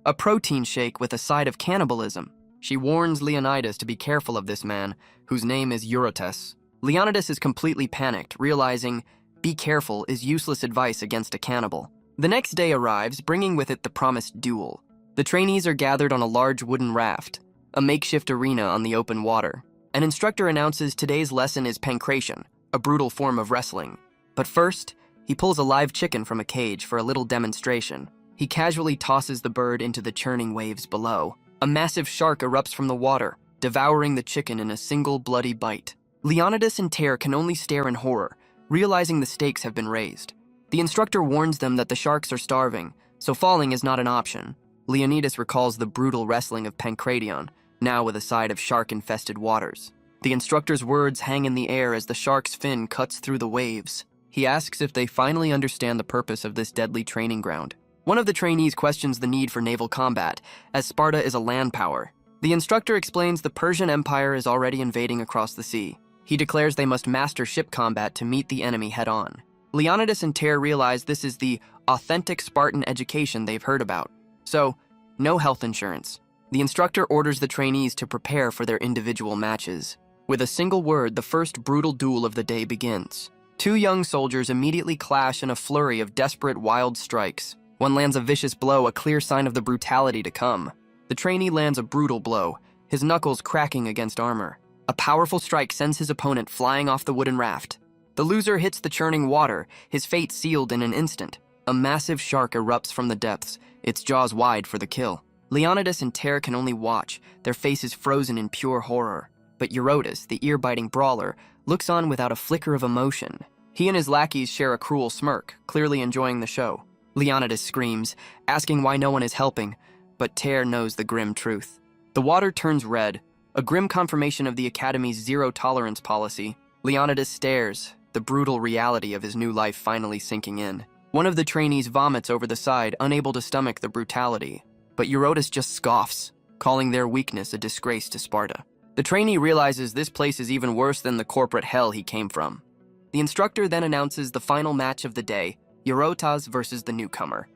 a protein shake with a side of cannibalism. She warns Leonidas to be careful of this man, whose name is Eurytus. Leonidas is completely panicked, realizing be careful is useless advice against a cannibal. The next day arrives, bringing with it the promised duel. The trainees are gathered on a large wooden raft, a makeshift arena on the open water. An instructor announces today's lesson is pancration, a brutal form of wrestling. But first, he pulls a live chicken from a cage for a little demonstration. He casually tosses the bird into the churning waves below. A massive shark erupts from the water, devouring the chicken in a single bloody bite. Leonidas and Ter can only stare in horror, realizing the stakes have been raised. The instructor warns them that the sharks are starving, so falling is not an option. Leonidas recalls the brutal wrestling of Pancration, now with a side of shark-infested waters. The instructor's words hang in the air as the shark's fin cuts through the waves. He asks if they finally understand the purpose of this deadly training ground. One of the trainees questions the need for naval combat, as Sparta is a land power. The instructor explains the Persian Empire is already invading across the sea. He declares they must master ship combat to meet the enemy head-on. Leonidas and Ter realize this is the authentic Spartan education they've heard about. So, no health insurance. The instructor orders the trainees to prepare for their individual matches. With a single word, the first brutal duel of the day begins. Two young soldiers immediately clash in a flurry of desperate, wild strikes. One lands a vicious blow, a clear sign of the brutality to come. The trainee lands a brutal blow, his knuckles cracking against armor. A powerful strike sends his opponent flying off the wooden raft. The loser hits the churning water, his fate sealed in an instant. A massive shark erupts from the depths, its jaws wide for the kill. Leonidas and Ter can only watch, their faces frozen in pure horror. But Eurotas, the ear-biting brawler, looks on without a flicker of emotion. He and his lackeys share a cruel smirk, clearly enjoying the show. Leonidas screams, asking why no one is helping, but Ter knows the grim truth. The water turns red, a grim confirmation of the Academy's zero-tolerance policy. Leonidas stares, the brutal reality of his new life finally sinking in. One of the trainees vomits over the side, unable to stomach the brutality. But Eurotas just scoffs, calling their weakness a disgrace to Sparta. The trainee realizes this place is even worse than the corporate hell he came from. The instructor then announces the final match of the day, Eurotas versus the newcomer.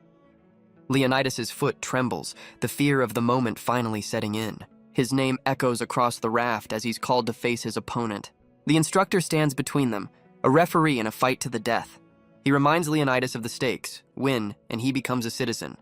Leonidas' foot trembles, the fear of the moment finally setting in. His name echoes across the raft as he's called to face his opponent. The instructor stands between them, a referee in a fight to the death. He reminds Leonidas of the stakes, win, and he becomes a citizen.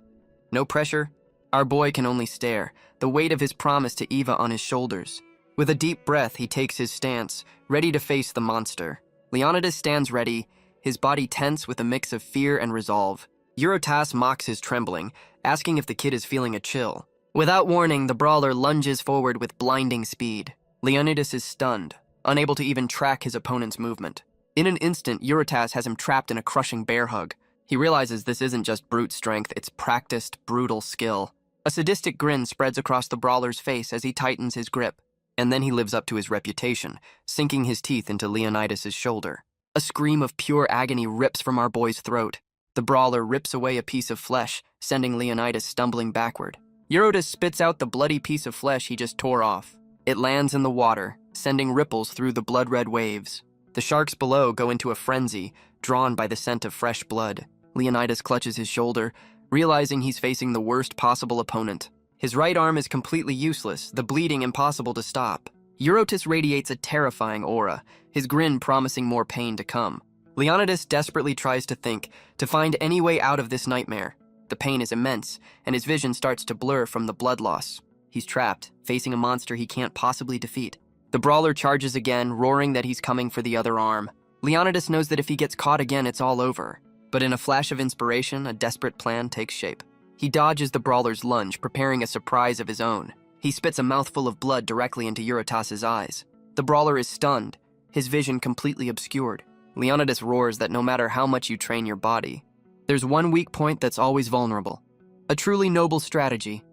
No pressure. Our boy can only stare, the weight of his promise to Eva on his shoulders. With a deep breath, he takes his stance, ready to face the monster. Leonidas stands ready, his body tense with a mix of fear and resolve. Eurotas mocks his trembling, asking if the kid is feeling a chill. Without warning, the brawler lunges forward with blinding speed. Leonidas is stunned, unable to even track his opponent's movement. In an instant, Eurotas has him trapped in a crushing bear hug. He realizes this isn't just brute strength, it's practiced, brutal skill. A sadistic grin spreads across the brawler's face as he tightens his grip. And then he lives up to his reputation, sinking his teeth into Leonidas' shoulder. A scream of pure agony rips from our boy's throat. The brawler rips away a piece of flesh, sending Leonidas stumbling backward. Eurotas spits out the bloody piece of flesh he just tore off. It lands in the water, sending ripples through the blood-red waves. The sharks below go into a frenzy, drawn by the scent of fresh blood. Leonidas clutches his shoulder, realizing he's facing the worst possible opponent. His right arm is completely useless, the bleeding impossible to stop. Eurotas radiates a terrifying aura, his grin promising more pain to come. Leonidas desperately tries to think, to find any way out of this nightmare. The pain is immense, and his vision starts to blur from the blood loss. He's trapped, facing a monster he can't possibly defeat. The brawler charges again, roaring that he's coming for the other arm. Leonidas knows that if he gets caught again, it's all over. But in a flash of inspiration, a desperate plan takes shape. He dodges the brawler's lunge, preparing a surprise of his own. He spits a mouthful of blood directly into Eurotas' eyes. The brawler is stunned, his vision completely obscured. Leonidas roars that no matter how much you train your body, there's one weak point that's always vulnerable. A truly noble strategy.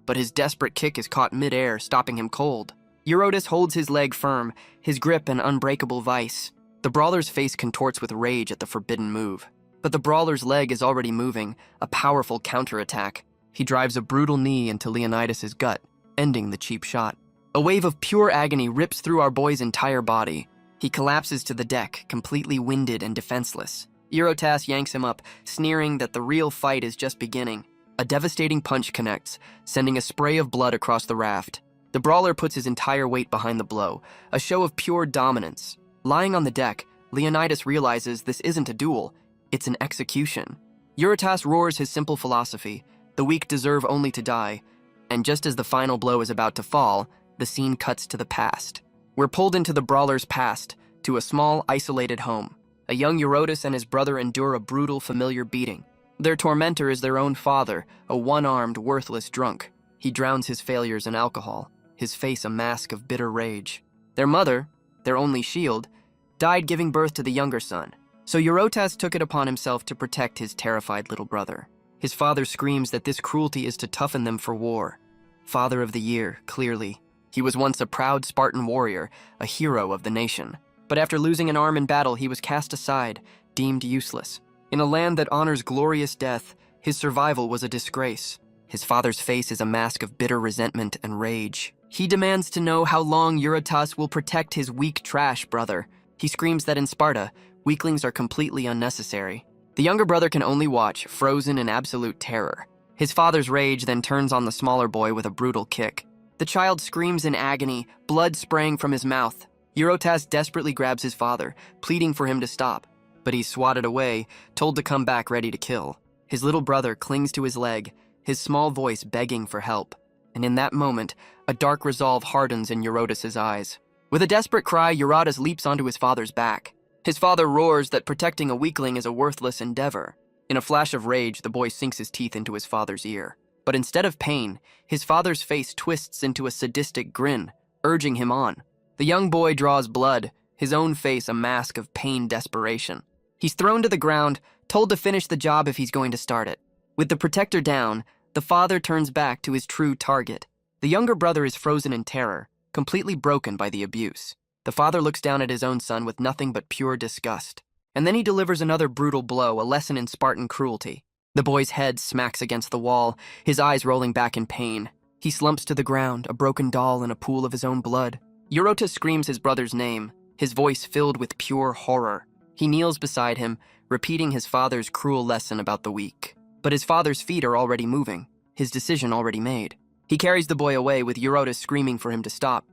But his desperate kick is caught mid-air, stopping him cold. Eurotas holds his leg firm, his grip an unbreakable vice. The brawler's face contorts with rage at the forbidden move. But the brawler's leg is already moving, a powerful counterattack. He drives a brutal knee into Leonidas' gut, ending the cheap shot. A wave of pure agony rips through our boy's entire body. He collapses to the deck, completely winded and defenseless. Eurotas yanks him up, sneering that the real fight is just beginning. A devastating punch connects, sending a spray of blood across the raft. The brawler puts his entire weight behind the blow, a show of pure dominance. Lying on the deck, Leonidas realizes this isn't a duel, it's an execution. Eurotas roars his simple philosophy, the weak deserve only to die, and just as the final blow is about to fall, the scene cuts to the past. We're pulled into the brawler's past, to a small, isolated home. A young Eurotas and his brother endure a brutal, familiar beating. Their tormentor is their own father, a one-armed, worthless drunk. He drowns his failures in alcohol, his face a mask of bitter rage. Their mother, their only shield, died giving birth to the younger son. So Eurotas took it upon himself to protect his terrified little brother. His father screams that this cruelty is to toughen them for war. Father of the year, clearly. He was once a proud Spartan warrior, a hero of the nation. But after losing an arm in battle, he was cast aside, deemed useless. In a land that honors glorious death, His survival was a disgrace. His father's face is a mask of bitter resentment and rage. He demands to know how long Eurotas will protect his weak trash brother. He screams that in Sparta, weaklings are completely unnecessary. The younger brother can only watch, frozen in absolute terror. His father's rage then turns on the smaller boy with a brutal kick. The child screams in agony, blood spraying from his mouth. Eurotas desperately grabs his father, pleading for him to stop. But he's swatted away, told to come back ready to kill. His little brother clings to his leg, his small voice begging for help. And in that moment, a dark resolve hardens in Eurotas' eyes. With a desperate cry, Eurotas leaps onto his father's back. His father roars that protecting a weakling is a worthless endeavor. In a flash of rage, the boy sinks his teeth into his father's ear. But instead of pain, his father's face twists into a sadistic grin, urging him on. The young boy draws blood, his own face a mask of pain desperation. He's thrown to the ground, told to finish the job if he's going to start it. With the protector down, the father turns back to his true target. The younger brother is frozen in terror, completely broken by the abuse. The father looks down at his own son with nothing but pure disgust. And then he delivers another brutal blow, a lesson in Spartan cruelty. The boy's head smacks against the wall, his eyes rolling back in pain. He slumps to the ground, a broken doll in a pool of his own blood. Eurotas screams his brother's name, his voice filled with pure horror. He kneels beside him, repeating his father's cruel lesson about the weak. But his father's feet are already moving, his decision already made. He carries the boy away with Eurotas screaming for him to stop.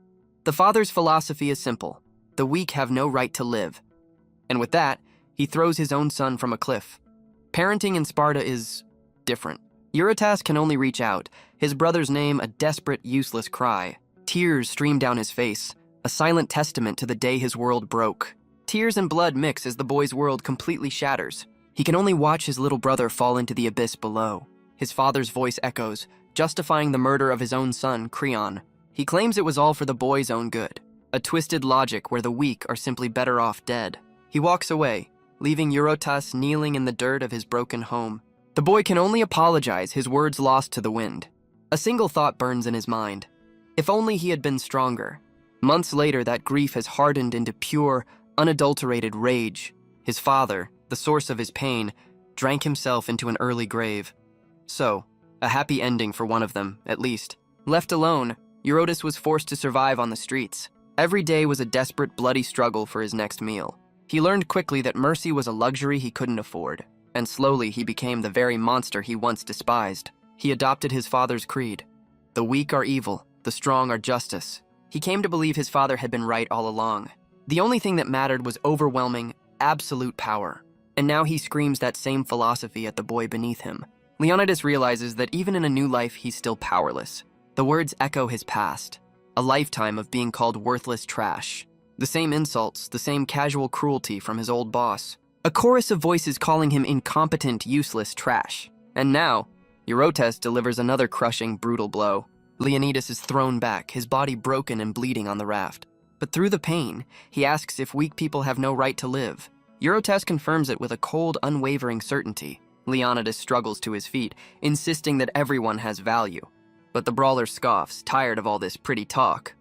The father's philosophy is simple. The weak have no right to live. And with that, he throws his own son from a cliff. Parenting in Sparta is different. Eurotas can only reach out, his brother's name a desperate, useless cry. Tears stream down his face, a silent testament to the day his world broke. Tears and blood mix as the boy's world completely shatters. He can only watch his little brother fall into the abyss below. His father's voice echoes, justifying the murder of his own son, Creon. He claims it was all for the boy's own good, a twisted logic where the weak are simply better off dead. He walks away, leaving Eurotas kneeling in the dirt of his broken home. The boy can only apologize, his words lost to the wind. A single thought burns in his mind. If only he had been stronger. Months later, that grief has hardened into pure, unadulterated rage. His father, the source of his pain, drank himself into an early grave. So, a happy ending for one of them, at least. Left alone, Eurotas was forced to survive on the streets. Every day was a desperate, bloody struggle for his next meal. He learned quickly that mercy was a luxury he couldn't afford, and slowly he became the very monster he once despised. He adopted his father's creed. The weak are evil, the strong are justice. He came to believe his father had been right all along. The only thing that mattered was overwhelming, absolute power. And now he screams that same philosophy at the boy beneath him. Leonidas realizes that even in a new life, he's still powerless. The words echo his past, a lifetime of being called worthless trash. The same insults, the same casual cruelty from his old boss. A chorus of voices calling him incompetent, useless trash. And now, Eurotas delivers another crushing, brutal blow. Leonidas is thrown back, his body broken and bleeding on the raft. But through the pain, he asks if weak people have no right to live. Eurotas confirms it with a cold, unwavering certainty. Leonidas struggles to his feet, insisting that everyone has value. But the brawler scoffs, tired of all this pretty talk.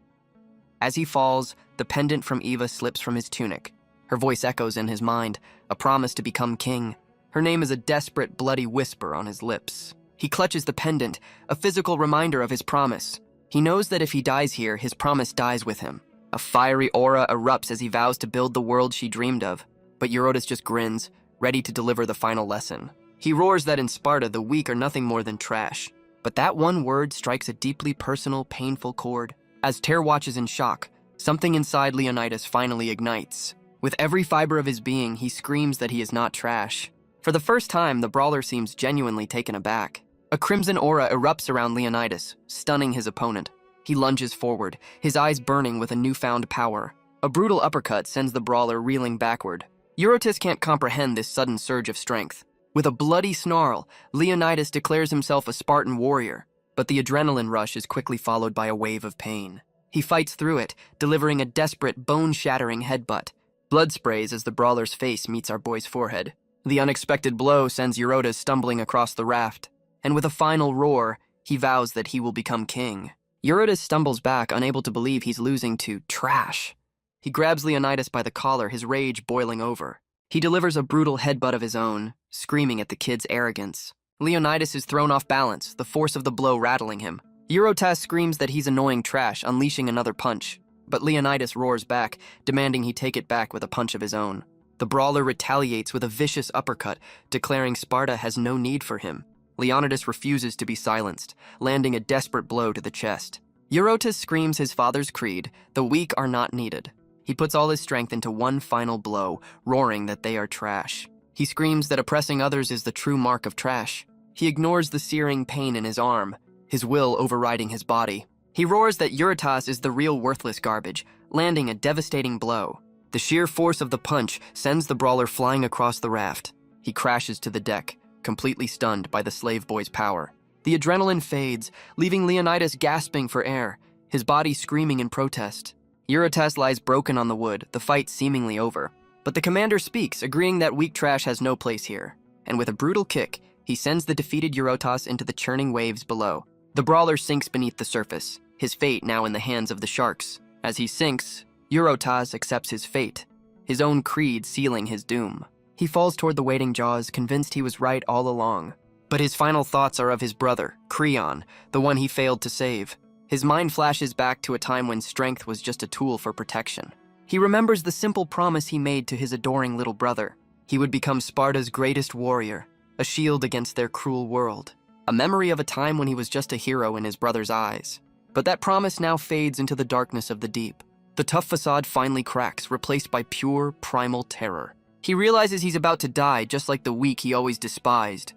As he falls, the pendant from Eva slips from his tunic. Her voice echoes in his mind, a promise to become king. Her name is a desperate, bloody whisper on his lips. He clutches the pendant, a physical reminder of his promise. He knows that if he dies here, his promise dies with him. A fiery aura erupts as he vows to build the world she dreamed of. But Eurotas just grins, ready to deliver the final lesson. He roars that in Sparta, the weak are nothing more than trash. But that one word strikes a deeply personal, painful chord. As Ter watches in shock, something inside Leonidas finally ignites. With every fiber of his being, he screams that he is not trash. For the first time, the brawler seems genuinely taken aback. A crimson aura erupts around Leonidas, stunning his opponent. He lunges forward, his eyes burning with a newfound power. A brutal uppercut sends the brawler reeling backward. Eurotas can't comprehend this sudden surge of strength. With a bloody snarl, Leonidas declares himself a Spartan warrior, but the adrenaline rush is quickly followed by a wave of pain. He fights through it, delivering a desperate, bone-shattering headbutt. Blood sprays as the brawler's face meets our boy's forehead. The unexpected blow sends Eurotas stumbling across the raft, and with a final roar, he vows that he will become king. Eurotas stumbles back, unable to believe he's losing to trash. He grabs Leonidas by the collar, his rage boiling over. He delivers a brutal headbutt of his own, screaming at the kid's arrogance. Leonidas is thrown off balance, the force of the blow rattling him. Eurotas screams that he's annoying trash, unleashing another punch. But Leonidas roars back, demanding he take it back with a punch of his own. The brawler retaliates with a vicious uppercut, declaring Sparta has no need for him. Leonidas refuses to be silenced, landing a desperate blow to the chest. Eurotas screams his father's creed, the weak are not needed. He puts all his strength into one final blow, roaring that they are trash. He screams that oppressing others is the true mark of trash. He ignores the searing pain in his arm, his will overriding his body. He roars that Eurotas is the real worthless garbage, landing a devastating blow. The sheer force of the punch sends the brawler flying across the raft. He crashes to the deck, completely stunned by the slave boy's power. The adrenaline fades, leaving Leonidas gasping for air, his body screaming in protest. Eurotas lies broken on the wood, the fight seemingly over. But the commander speaks, agreeing that weak trash has no place here. And with a brutal kick, he sends the defeated Eurotas into the churning waves below. The brawler sinks beneath the surface, his fate now in the hands of the sharks. As he sinks, Eurotas accepts his fate, his own creed sealing his doom. He falls toward the waiting jaws, convinced he was right all along. But his final thoughts are of his brother, Creon, the one he failed to save. His mind flashes back to a time when strength was just a tool for protection. He remembers the simple promise he made to his adoring little brother. He would become Sparta's greatest warrior, a shield against their cruel world. A memory of a time when he was just a hero in his brother's eyes. But that promise now fades into the darkness of the deep. The tough facade finally cracks, replaced by pure, primal terror. He realizes he's about to die, just like the weak he always despised.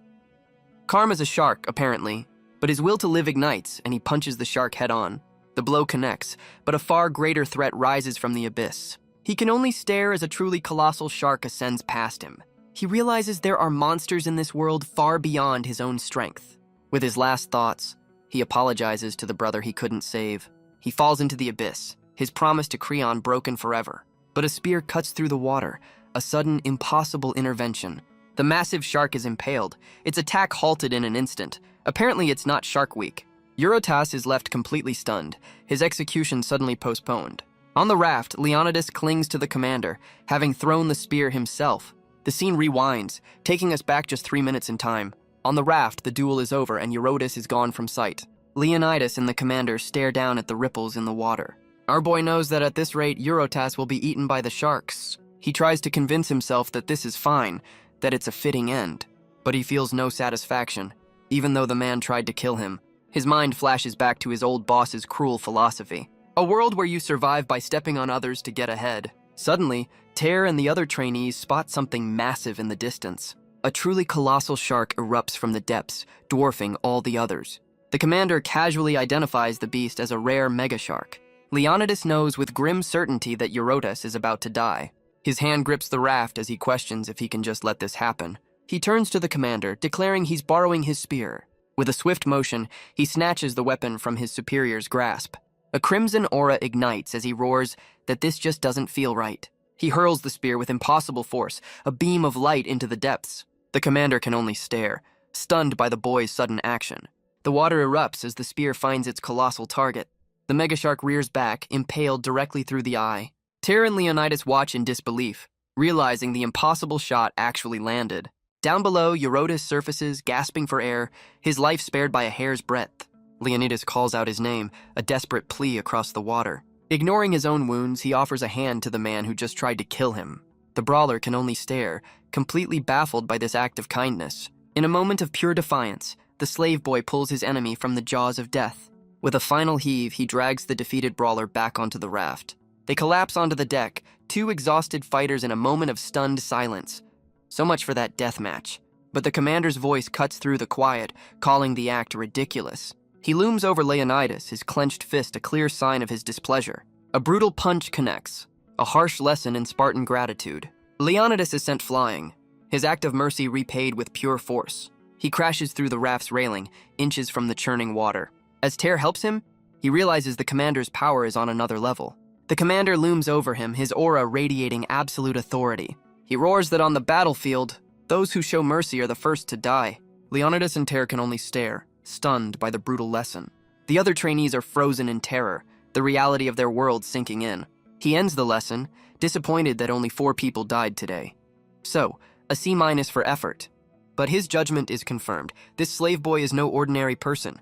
Calm as a shark, apparently, but his will to live ignites, and he punches the shark head-on. The blow connects, but a far greater threat rises from the abyss. He can only stare as a truly colossal shark ascends past him. He realizes there are monsters in this world far beyond his own strength. With his last thoughts, he apologizes to the brother he couldn't save. He falls into the abyss, his promise to Creon broken forever. But a spear cuts through the water, a sudden, impossible intervention. The massive shark is impaled, its attack halted in an instant. Apparently it's not Shark Week. Eurotas is left completely stunned, his execution suddenly postponed. On the raft, Leonidas clings to the commander, having thrown the spear himself. The scene rewinds, taking us back just 3 minutes in time. On the raft, the duel is over and Eurotas is gone from sight. Leonidas and the commander stare down at the ripples in the water. Our boy knows that at this rate, Eurotas will be eaten by the sharks. He tries to convince himself that this is fine, that it's a fitting end. But he feels no satisfaction, even though the man tried to kill him. His mind flashes back to his old boss's cruel philosophy. A world where you survive by stepping on others to get ahead. Suddenly, Ter and the other trainees spot something massive in the distance. A truly colossal shark erupts from the depths, dwarfing all the others. The commander casually identifies the beast as a rare megashark. Leonidas knows with grim certainty that Eurotas is about to die. His hand grips the raft as he questions if he can just let this happen. He turns to the commander, declaring he's borrowing his spear. With a swift motion, he snatches the weapon from his superior's grasp. A crimson aura ignites as he roars that this just doesn't feel right. He hurls the spear with impossible force, a beam of light into the depths. The commander can only stare, stunned by the boy's sudden action. The water erupts as the spear finds its colossal target. The megashark rears back, impaled directly through the eye. Ter and Leonidas watch in disbelief, realizing the impossible shot actually landed. Down below, Eurotas surfaces, gasping for air, his life spared by a hair's breadth. Leonidas calls out his name, a desperate plea across the water. Ignoring his own wounds, he offers a hand to the man who just tried to kill him. The brawler can only stare, completely baffled by this act of kindness. In a moment of pure defiance, the slave boy pulls his enemy from the jaws of death. With a final heave, he drags the defeated brawler back onto the raft. They collapse onto the deck, two exhausted fighters in a moment of stunned silence. So much for that death match. But the commander's voice cuts through the quiet, calling the act ridiculous. He looms over Leonidas, his clenched fist a clear sign of his displeasure. A brutal punch connects, a harsh lesson in Spartan gratitude. Leonidas is sent flying, his act of mercy repaid with pure force. He crashes through the raft's railing, inches from the churning water. As Ter helps him, he realizes the commander's power is on another level. The commander looms over him, his aura radiating absolute authority. He roars that on the battlefield, those who show mercy are the first to die. Leonidas and Ter can only stare, stunned by the brutal lesson. The other trainees are frozen in terror, the reality of their world sinking in. He ends the lesson, disappointed that only 4 people died today. So, a C- for effort. But his judgment is confirmed. This slave boy is no ordinary person.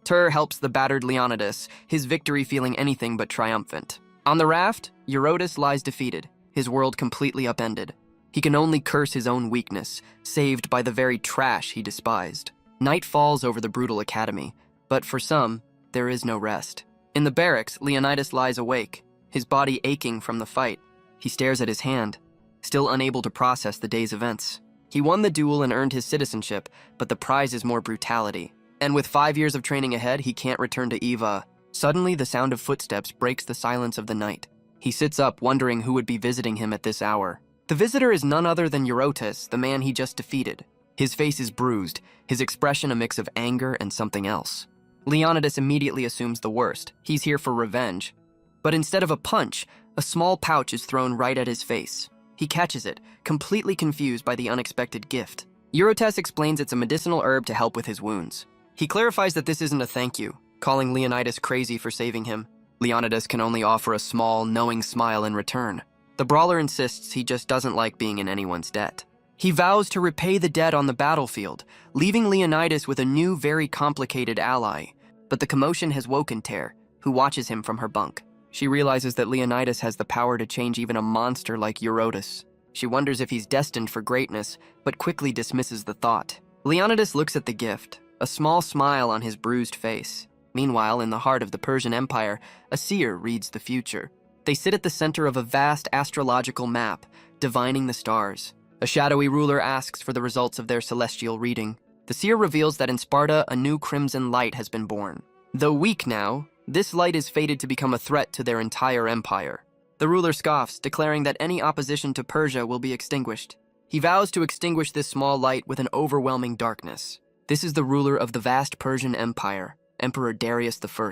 Tur helps the battered Leonidas, his victory feeling anything but triumphant. On the raft, Eurotas lies defeated, his world completely upended. He can only curse his own weakness, saved by the very trash he despised. Night falls over the brutal academy, but for some, there is no rest. In the barracks, Leonidas lies awake, his body aching from the fight. He stares at his hand, still unable to process the day's events. He won the duel and earned his citizenship, but the prize is more brutality. And with 5 years of training ahead, he can't return to Eva. Suddenly, the sound of footsteps breaks the silence of the night. He sits up, wondering who would be visiting him at this hour. The visitor is none other than Eurotas, the man he just defeated. His face is bruised, his expression a mix of anger and something else. Leonidas immediately assumes the worst. He's here for revenge. But instead of a punch, a small pouch is thrown right at his face. He catches it, completely confused by the unexpected gift. Eurotas explains it's a medicinal herb to help with his wounds. He clarifies that this isn't a thank you, calling Leonidas crazy for saving him. Leonidas can only offer a small, knowing smile in return. The brawler insists he just doesn't like being in anyone's debt. He vows to repay the debt on the battlefield, leaving Leonidas with a new, very complicated ally. But the commotion has woken Ter, who watches him from her bunk. She realizes that Leonidas has the power to change even a monster like Eurotas. She wonders if he's destined for greatness, but quickly dismisses the thought. Leonidas looks at the gift, a small smile on his bruised face. Meanwhile, in the heart of the Persian Empire, a seer reads the future. They sit at the center of a vast astrological map, divining the stars. A shadowy ruler asks for the results of their celestial reading. The seer reveals that in Sparta, a new crimson light has been born. Though weak now, this light is fated to become a threat to their entire empire. The ruler scoffs, declaring that any opposition to Persia will be extinguished. He vows to extinguish this small light with an overwhelming darkness. This is the ruler of the vast Persian Empire, Emperor Darius I.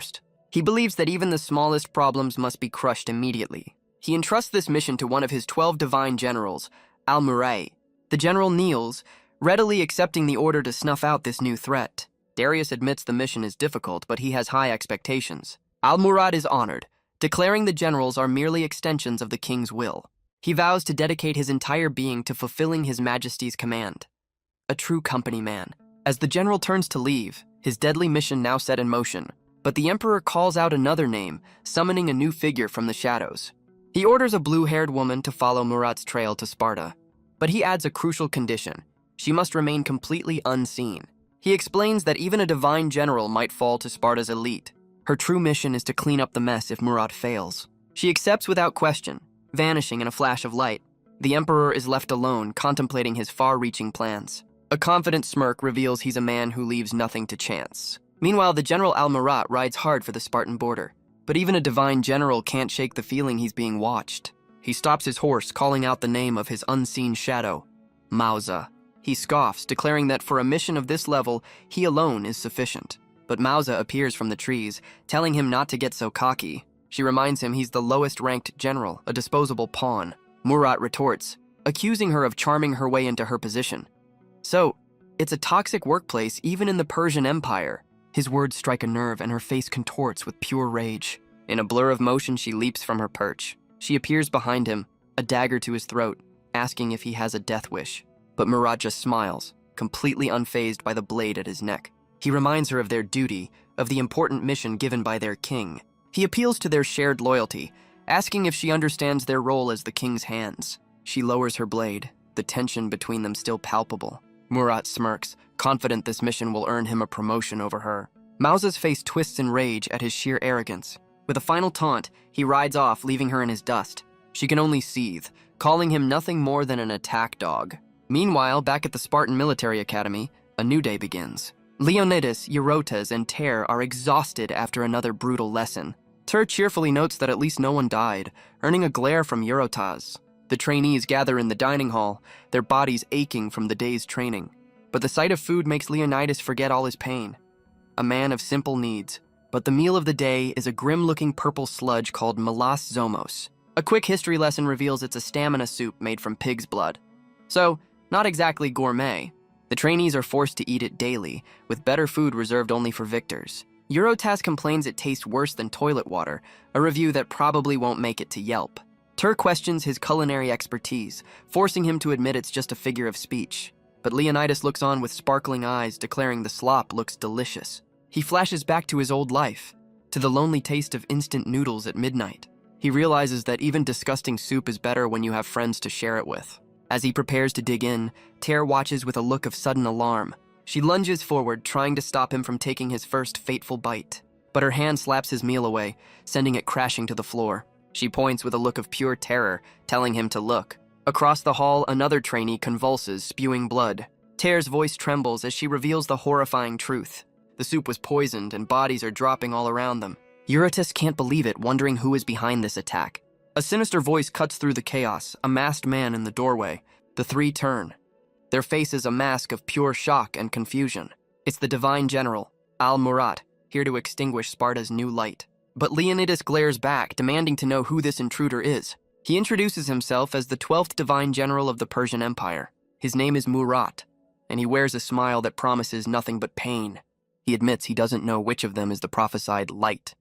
He believes that even the smallest problems must be crushed immediately. He entrusts this mission to one of his 12 divine generals, Al-Muray. The general kneels, readily accepting the order to snuff out this new threat. Darius admits the mission is difficult, but he has high expectations. Al-Murad is honored, declaring the generals are merely extensions of the king's will. He vows to dedicate his entire being to fulfilling his majesty's command. A true company man. As the general turns to leave, his deadly mission now set in motion, but the emperor calls out another name, summoning a new figure from the shadows. He orders a blue-haired woman to follow Murat's trail to Sparta, but he adds a crucial condition. She must remain completely unseen. He explains that even a divine general might fall to Sparta's elite. Her true mission is to clean up the mess if Murat fails. She accepts without question, vanishing in a flash of light. The emperor is left alone, contemplating his far-reaching plans. A confident smirk reveals he's a man who leaves nothing to chance. Meanwhile, the General Al-Murat rides hard for the Spartan border. But even a divine general can't shake the feeling he's being watched. He stops his horse, calling out the name of his unseen shadow, Mausa. He scoffs, declaring that for a mission of this level, he alone is sufficient. But Mausa appears from the trees, telling him not to get so cocky. She reminds him he's the lowest-ranked general, a disposable pawn. Murat retorts, accusing her of charming her way into her position. So, it's a toxic workplace even in the Persian Empire. His words strike a nerve and her face contorts with pure rage. In a blur of motion, she leaps from her perch. She appears behind him, a dagger to his throat, asking if he has a death wish. But Murat just smiles, completely unfazed by the blade at his neck. He reminds her of their duty, of the important mission given by their king. He appeals to their shared loyalty, asking if she understands their role as the king's hands. She lowers her blade, the tension between them still palpable. Murat smirks, confident this mission will earn him a promotion over her. Mausa's face twists in rage at his sheer arrogance. With a final taunt, he rides off, leaving her in his dust. She can only seethe, calling him nothing more than an attack dog. Meanwhile, back at the Spartan Military Academy, a new day begins. Leonidas, Eurotas, and Ter are exhausted after another brutal lesson. Ter cheerfully notes that at least no one died, earning a glare from Eurotas. The trainees gather in the dining hall, their bodies aching from the day's training. But the sight of food makes Leonidas forget all his pain. A man of simple needs, but the meal of the day is a grim-looking purple sludge called melas zomos. A quick history lesson reveals it's a stamina soup made from pig's blood. So, not exactly gourmet. The trainees are forced to eat it daily, with better food reserved only for victors. Eurotas complains it tastes worse than toilet water, a review that probably won't make it to Yelp. Ter questions his culinary expertise, forcing him to admit it's just a figure of speech. but Leonidas looks on with sparkling eyes, declaring the slop looks delicious. He flashes back to his old life, to the lonely taste of instant noodles at midnight. He realizes that even disgusting soup is better when you have friends to share it with. As he prepares to dig in, Tare watches with a look of sudden alarm. She lunges forward, trying to stop him from taking his first fateful bite. But her hand slaps his meal away, sending it crashing to the floor. She points with a look of pure terror, telling him to look. Across the hall, another trainee convulses, spewing blood. Tare's voice trembles as she reveals the horrifying truth. The soup was poisoned and bodies are dropping all around them. Eurytus can't believe it, wondering who is behind this attack. A sinister voice cuts through the chaos, a masked man in the doorway. The three turn. Their faces a mask of pure shock and confusion. It's the divine general, Al-Murat, here to extinguish Sparta's new light. But Leonidas glares back, demanding to know who this intruder is. He introduces himself as the 12th divine general of the Persian Empire. His name is Murat, and he wears a smile that promises nothing but pain. He admits he doesn't know which of them is the prophesied light.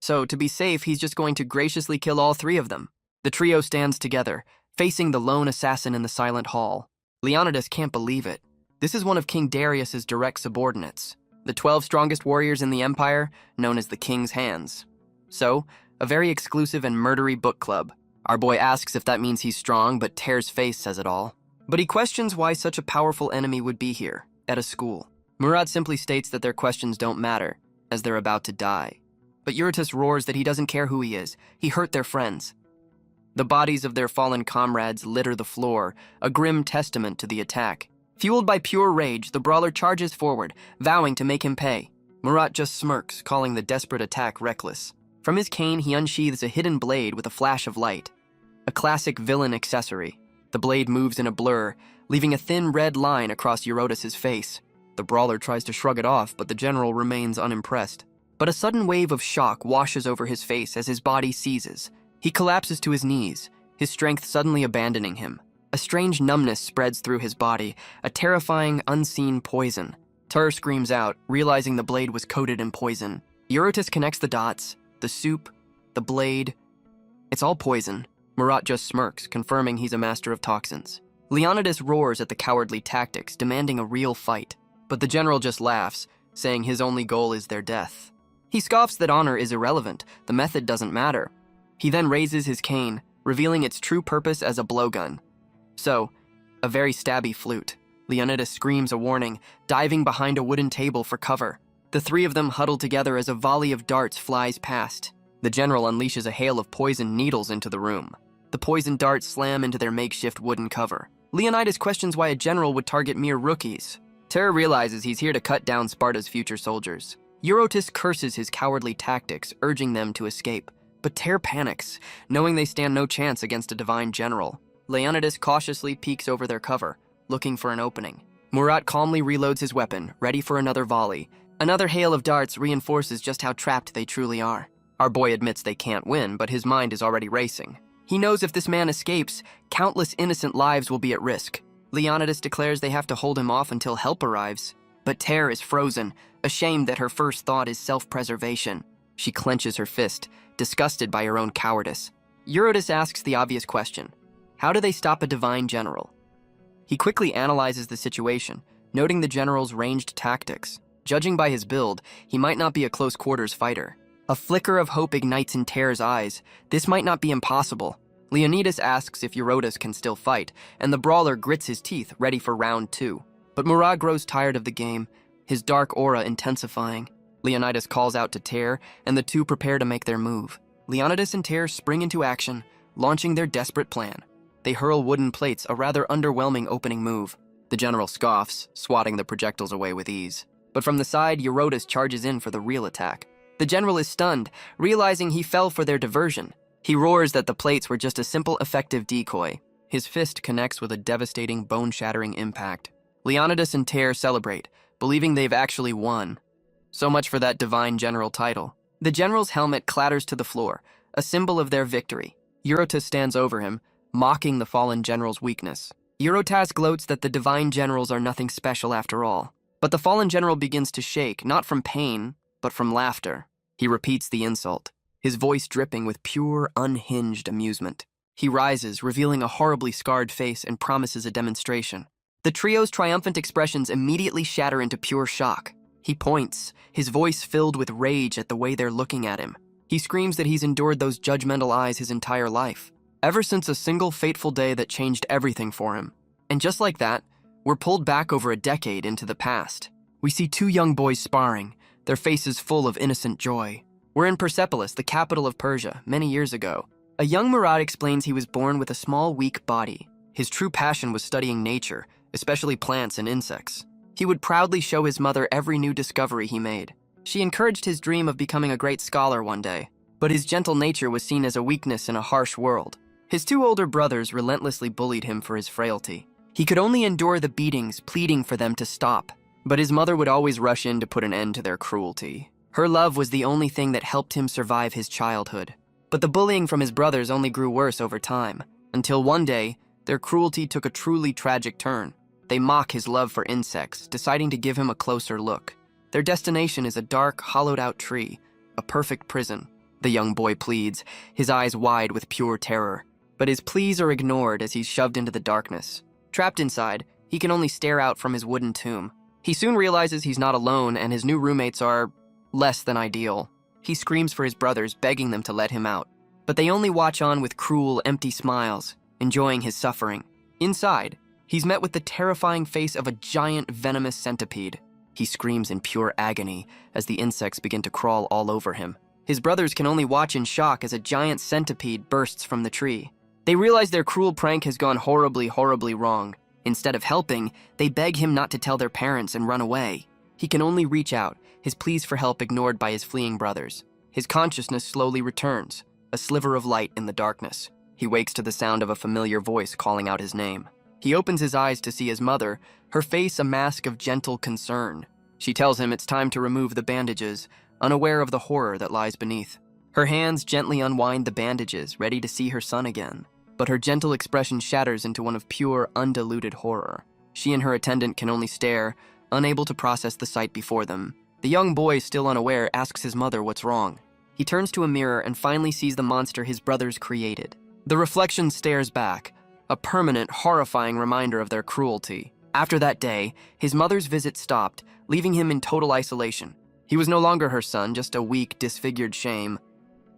So, to be safe, he's just going to graciously kill all three of them. The trio stands together, facing the lone assassin in the silent hall. Leonidas can't believe it. This is one of King Darius's direct subordinates, the 12 strongest warriors in the empire, known as the King's Hands. So, a very exclusive and murdery book club. Our boy asks if that means he's strong, but Tare's face says it all. But he questions why such a powerful enemy would be here, at a school. Murat simply states that their questions don't matter, as they're about to die. But Eurytus roars that he doesn't care who he is. He hurt their friends. The bodies of their fallen comrades litter the floor, a grim testament to the attack. Fueled by pure rage, the brawler charges forward, vowing to make him pay. Murat just smirks, calling the desperate attack reckless. From his cane, he unsheathes a hidden blade with a flash of light. A classic villain accessory. The blade moves in a blur, leaving a thin red line across Eurytus' face. The brawler tries to shrug it off, but the general remains unimpressed. But a sudden wave of shock washes over his face as his body seizes. He collapses to his knees, his strength suddenly abandoning him. A strange numbness spreads through his body, a terrifying, unseen poison. Tare screams out, realizing the blade was coated in poison. Eurytus connects the dots. The soup, the blade. It's all poison. Murat just smirks, confirming he's a master of toxins. Leonidas roars at the cowardly tactics, demanding a real fight. But the general just laughs, saying his only goal is their death. He scoffs that honor is irrelevant, the method doesn't matter. He then raises his cane, revealing its true purpose as a blowgun. So, a very stabby flute. Leonidas screams a warning, diving behind a wooden table for cover. The three of them huddle together as a volley of darts flies past. The general unleashes a hail of poisoned needles into the room. The poisoned darts slam into their makeshift wooden cover. Leonidas questions why a general would target mere rookies. Tare realizes he's here to cut down Sparta's future soldiers. Eurytus curses his cowardly tactics, urging them to escape. But Tare panics, knowing they stand no chance against a divine general. Leonidas cautiously peeks over their cover, looking for an opening. Murat calmly reloads his weapon, ready for another volley. Another hail of darts reinforces just how trapped they truly are. Our boy admits they can't win, but his mind is already racing. He knows if this man escapes, countless innocent lives will be at risk. Leonidas declares they have to hold him off until help arrives. But Tare is frozen, ashamed that her first thought is self-preservation. She clenches her fist, disgusted by her own cowardice. Eurytus asks the obvious question. How do they stop a divine general? He quickly analyzes the situation, noting the general's ranged tactics. Judging by his build, he might not be a close-quarters fighter. A flicker of hope ignites in Tare's eyes. This might not be impossible. Leonidas asks if Eurytus can still fight, and the brawler grits his teeth, ready for round 2. But Murat grows tired of the game, his dark aura intensifying. Leonidas calls out to Tare, and the two prepare to make their move. Leonidas and Tare spring into action, launching their desperate plan. They hurl wooden plates, a rather underwhelming opening move. The general scoffs, swatting the projectiles away with ease. But from the side, Eurytus charges in for the real attack. The general is stunned, realizing he fell for their diversion. He roars that the plates were just a simple, effective decoy. His fist connects with a devastating, bone-shattering impact. Leonidas and Tare celebrate, believing they've actually won. So much for that divine general title. The general's helmet clatters to the floor, a symbol of their victory. Eurytus stands over him, mocking the fallen general's weakness. Eurytus gloats that the divine generals are nothing special after all. But the fallen general begins to shake, not from pain, but from laughter. He repeats the insult, his voice dripping with pure, unhinged amusement. He rises, revealing a horribly scarred face, and promises a demonstration. The trio's triumphant expressions immediately shatter into pure shock. He points, his voice filled with rage at the way they're looking at him. He screams that he's endured those judgmental eyes his entire life, ever since a single fateful day that changed everything for him. And just like that, we're pulled back over a decade into the past. We see two young boys sparring, their faces full of innocent joy. We're in Persepolis, the capital of Persia, many years ago. A young Murad explains he was born with a small, weak body. His true passion was studying nature, especially plants and insects. He would proudly show his mother every new discovery he made. She encouraged his dream of becoming a great scholar one day, but his gentle nature was seen as a weakness in a harsh world. His two older brothers relentlessly bullied him for his frailty. He could only endure the beatings, pleading for them to stop, but his mother would always rush in to put an end to their cruelty. Her love was the only thing that helped him survive his childhood. But the bullying from his brothers only grew worse over time, until one day, their cruelty took a truly tragic turn. They mock his love for insects, deciding to give him a closer look. Their destination is a dark, hollowed-out tree, a perfect prison. The young boy pleads, his eyes wide with pure terror. But his pleas are ignored as he's shoved into the darkness. Trapped inside, he can only stare out from his wooden tomb. He soon realizes he's not alone, and his new roommates are less than ideal. He screams for his brothers, begging them to let him out. But they only watch on with cruel, empty smiles, enjoying his suffering. Inside, he's met with the terrifying face of a giant, venomous centipede. He screams in pure agony as the insects begin to crawl all over him. His brothers can only watch in shock as a giant centipede bursts from the tree. They realize their cruel prank has gone horribly, horribly wrong. Instead of helping, they beg him not to tell their parents and run away. He can only reach out, his pleas for help ignored by his fleeing brothers. His consciousness slowly returns, a sliver of light in the darkness. He wakes to the sound of a familiar voice calling out his name. He opens his eyes to see his mother, her face a mask of gentle concern. She tells him it's time to remove the bandages, unaware of the horror that lies beneath. Her hands gently unwind the bandages, ready to see her son again. But her gentle expression shatters into one of pure, undiluted horror. She and her attendant can only stare, unable to process the sight before them. The young boy, still unaware, asks his mother what's wrong. He turns to a mirror and finally sees the monster his brothers created. The reflection stares back, a permanent, horrifying reminder of their cruelty. After that day, his mother's visit stopped, leaving him in total isolation. He was no longer her son, just a weak, disfigured shame.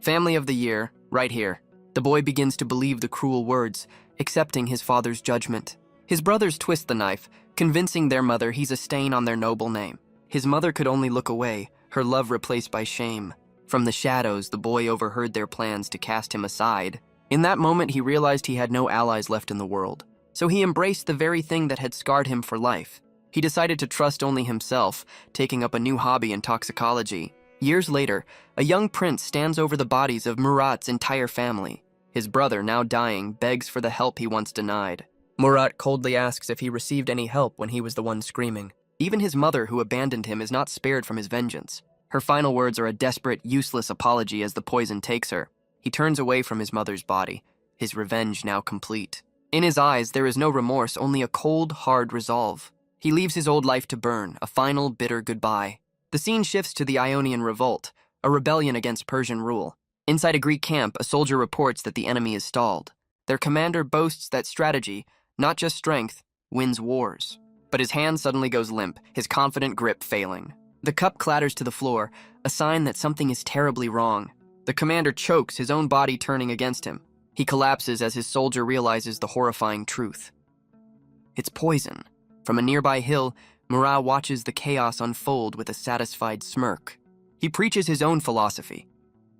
Family of the year, right here. The boy begins to believe the cruel words, accepting his father's judgment. His brothers twist the knife, convincing their mother he's a stain on their noble name. His mother could only look away, her love replaced by shame. From the shadows, the boy overheard their plans to cast him aside. In that moment, he realized he had no allies left in the world. So he embraced the very thing that had scarred him for life. He decided to trust only himself, taking up a new hobby in toxicology. Years later, a young prince stands over the bodies of Murat's entire family. His brother, now dying, begs for the help he once denied. Murat coldly asks if he received any help when he was the one screaming. Even his mother, who abandoned him, is not spared from his vengeance. Her final words are a desperate, useless apology as the poison takes her. He turns away from his mother's body, his revenge now complete. In his eyes, there is no remorse, only a cold, hard resolve. He leaves his old life to burn, a final, bitter goodbye. The scene shifts to the Ionian Revolt, a rebellion against Persian rule. Inside a Greek camp, a soldier reports that the enemy is stalled. Their commander boasts that strategy, not just strength, wins wars. But his hand suddenly goes limp, his confident grip failing. The cup clatters to the floor, a sign that something is terribly wrong. The commander chokes, his own body turning against him. He collapses as his soldier realizes the horrifying truth. It's poison. From a nearby hill, Murat watches the chaos unfold with a satisfied smirk. He preaches his own philosophy.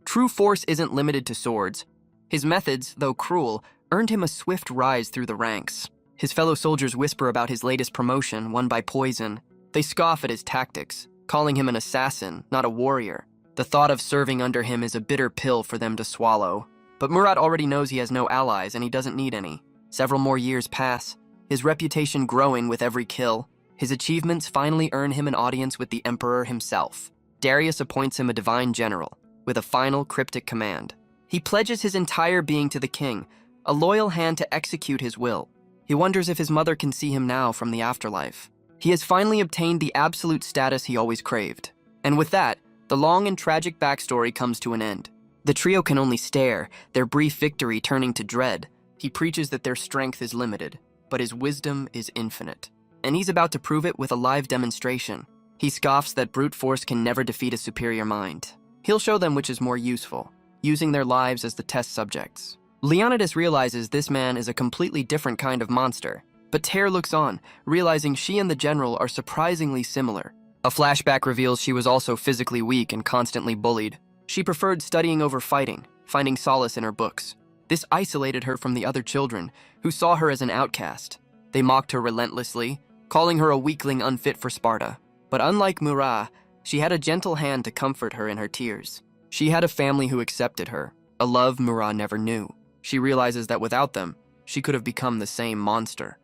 True force isn't limited to swords. His methods, though cruel, earned him a swift rise through the ranks. His fellow soldiers whisper about his latest promotion, won by poison. They scoff at his tactics, calling him an assassin, not a warrior. The thought of serving under him is a bitter pill for them to swallow. But Murat already knows he has no allies, and he doesn't need any. Several more years pass, his reputation growing with every kill. His achievements finally earn him an audience with the emperor himself. Darius appoints him a divine general, with a final cryptic command. He pledges his entire being to the king, a loyal hand to execute his will. He wonders if his mother can see him now from the afterlife. He has finally obtained the absolute status he always craved. And with that, the long and tragic backstory comes to an end. The trio can only stare, their brief victory turning to dread. He preaches that their strength is limited, but his wisdom is infinite. and he's about to prove it with a live demonstration. He scoffs that brute force can never defeat a superior mind. He'll show them which is more useful, using their lives as the test subjects. Leonidas realizes this man is a completely different kind of monster, but Ter looks on, realizing she and the general are surprisingly similar. A flashback reveals she was also physically weak and constantly bullied. She preferred studying over fighting, finding solace in her books. This isolated her from the other children, who saw her as an outcast. They mocked her relentlessly, calling her a weakling unfit for Sparta. But unlike Murat, she had a gentle hand to comfort her in her tears. She had a family who accepted her, a love Murat never knew. She realizes that without them, she could have become the same monster.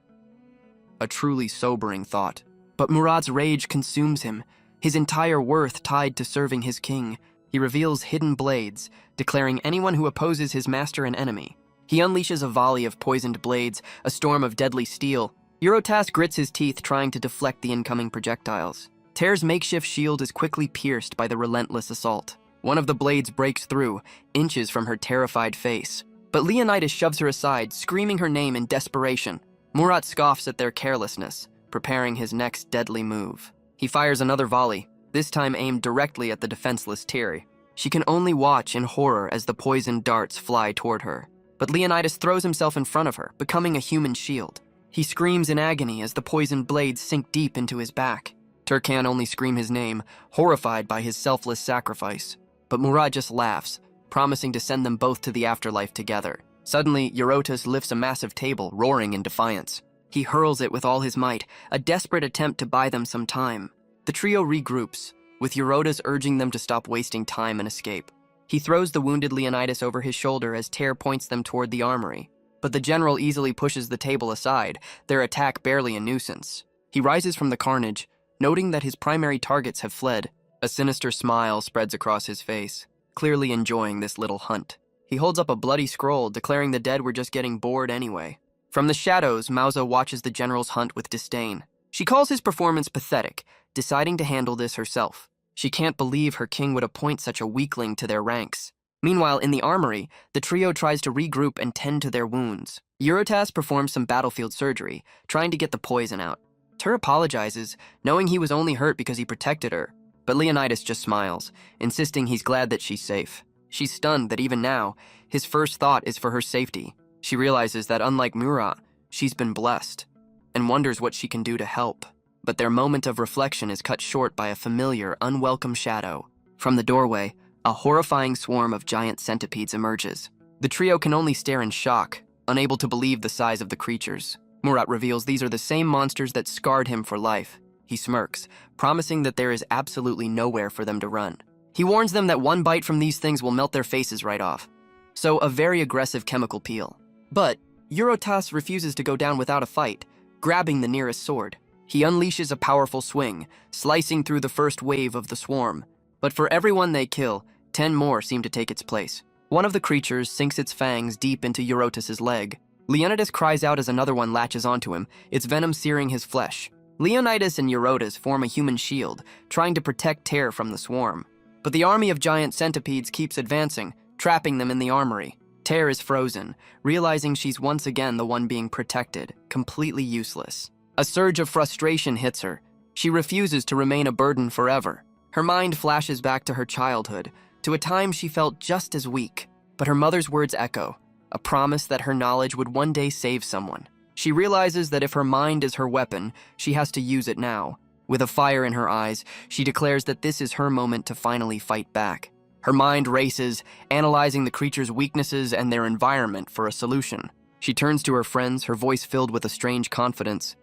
A truly sobering thought. But Murat's rage consumes him, his entire worth tied to serving his king. He reveals hidden blades, declaring anyone who opposes his master an enemy. He unleashes a volley of poisoned blades, a storm of deadly steel. Eurotas grits his teeth trying to deflect the incoming projectiles. Ter's makeshift shield is quickly pierced by the relentless assault. One of the blades breaks through, inches from her terrified face. But Leonidas shoves her aside, screaming her name in desperation. Murat scoffs at their carelessness, preparing his next deadly move. He fires another volley, this time aimed directly at the defenseless Ter. She can only watch in horror as the poisoned darts fly toward her. But Leonidas throws himself in front of her, becoming a human shield. He screams in agony as the poisoned blades sink deep into his back. Ter can only scream his name, horrified by his selfless sacrifice. But Murat just laughs, promising to send them both to the afterlife together. Suddenly, Eurotas lifts a massive table, roaring in defiance. He hurls it with all his might, a desperate attempt to buy them some time. The trio regroups, with Eurotas urging them to stop wasting time and escape. He throws the wounded Leonidas over his shoulder as Ter points them toward the armory. But the general easily pushes the table aside, their attack barely a nuisance. He rises from the carnage, noting that his primary targets have fled. A sinister smile spreads across his face, clearly enjoying this little hunt. He holds up a bloody scroll, declaring the dead were just getting bored anyway. From the shadows, Mausa watches the general's hunt with disdain. She calls his performance pathetic, deciding to handle this herself. She can't believe her king would appoint such a weakling to their ranks. Meanwhile, in the armory, the trio tries to regroup and tend to their wounds. Eurotas performs some battlefield surgery, trying to get the poison out. Ter apologizes, knowing he was only hurt because he protected her. But Leonidas just smiles, insisting he's glad that she's safe. She's stunned that even now, his first thought is for her safety. She realizes that unlike Murat, she's been blessed, and wonders what she can do to help. But their moment of reflection is cut short by a familiar, unwelcome shadow. From the doorway, a horrifying swarm of giant centipedes emerges. The trio can only stare in shock, unable to believe the size of the creatures. Murat reveals these are the same monsters that scarred him for life. He smirks, promising that there is absolutely nowhere for them to run. He warns them that one bite from these things will melt their faces right off. So, a very aggressive chemical peel. But Eurotas refuses to go down without a fight, grabbing the nearest sword. He unleashes a powerful swing, slicing through the first wave of the swarm. But for everyone they kill, 10 more seem to take its place. One of the creatures sinks its fangs deep into Eurotas' leg. Leonidas cries out as another one latches onto him, its venom searing his flesh. Leonidas and Eurotas form a human shield, trying to protect Ter from the swarm. But the army of giant centipedes keeps advancing, trapping them in the armory. Ter is frozen, realizing she's once again the one being protected, completely useless. A surge of frustration hits her. She refuses to remain a burden forever. Her mind flashes back to her childhood, to a time she felt just as weak. But her mother's words echo, a promise that her knowledge would one day save someone. She realizes that if her mind is her weapon, she has to use it now. With a fire in her eyes, she declares that this is her moment to finally fight back. Her mind races, analyzing the creature's weaknesses and their environment for a solution. She turns to her friends, her voice filled with a strange confidence.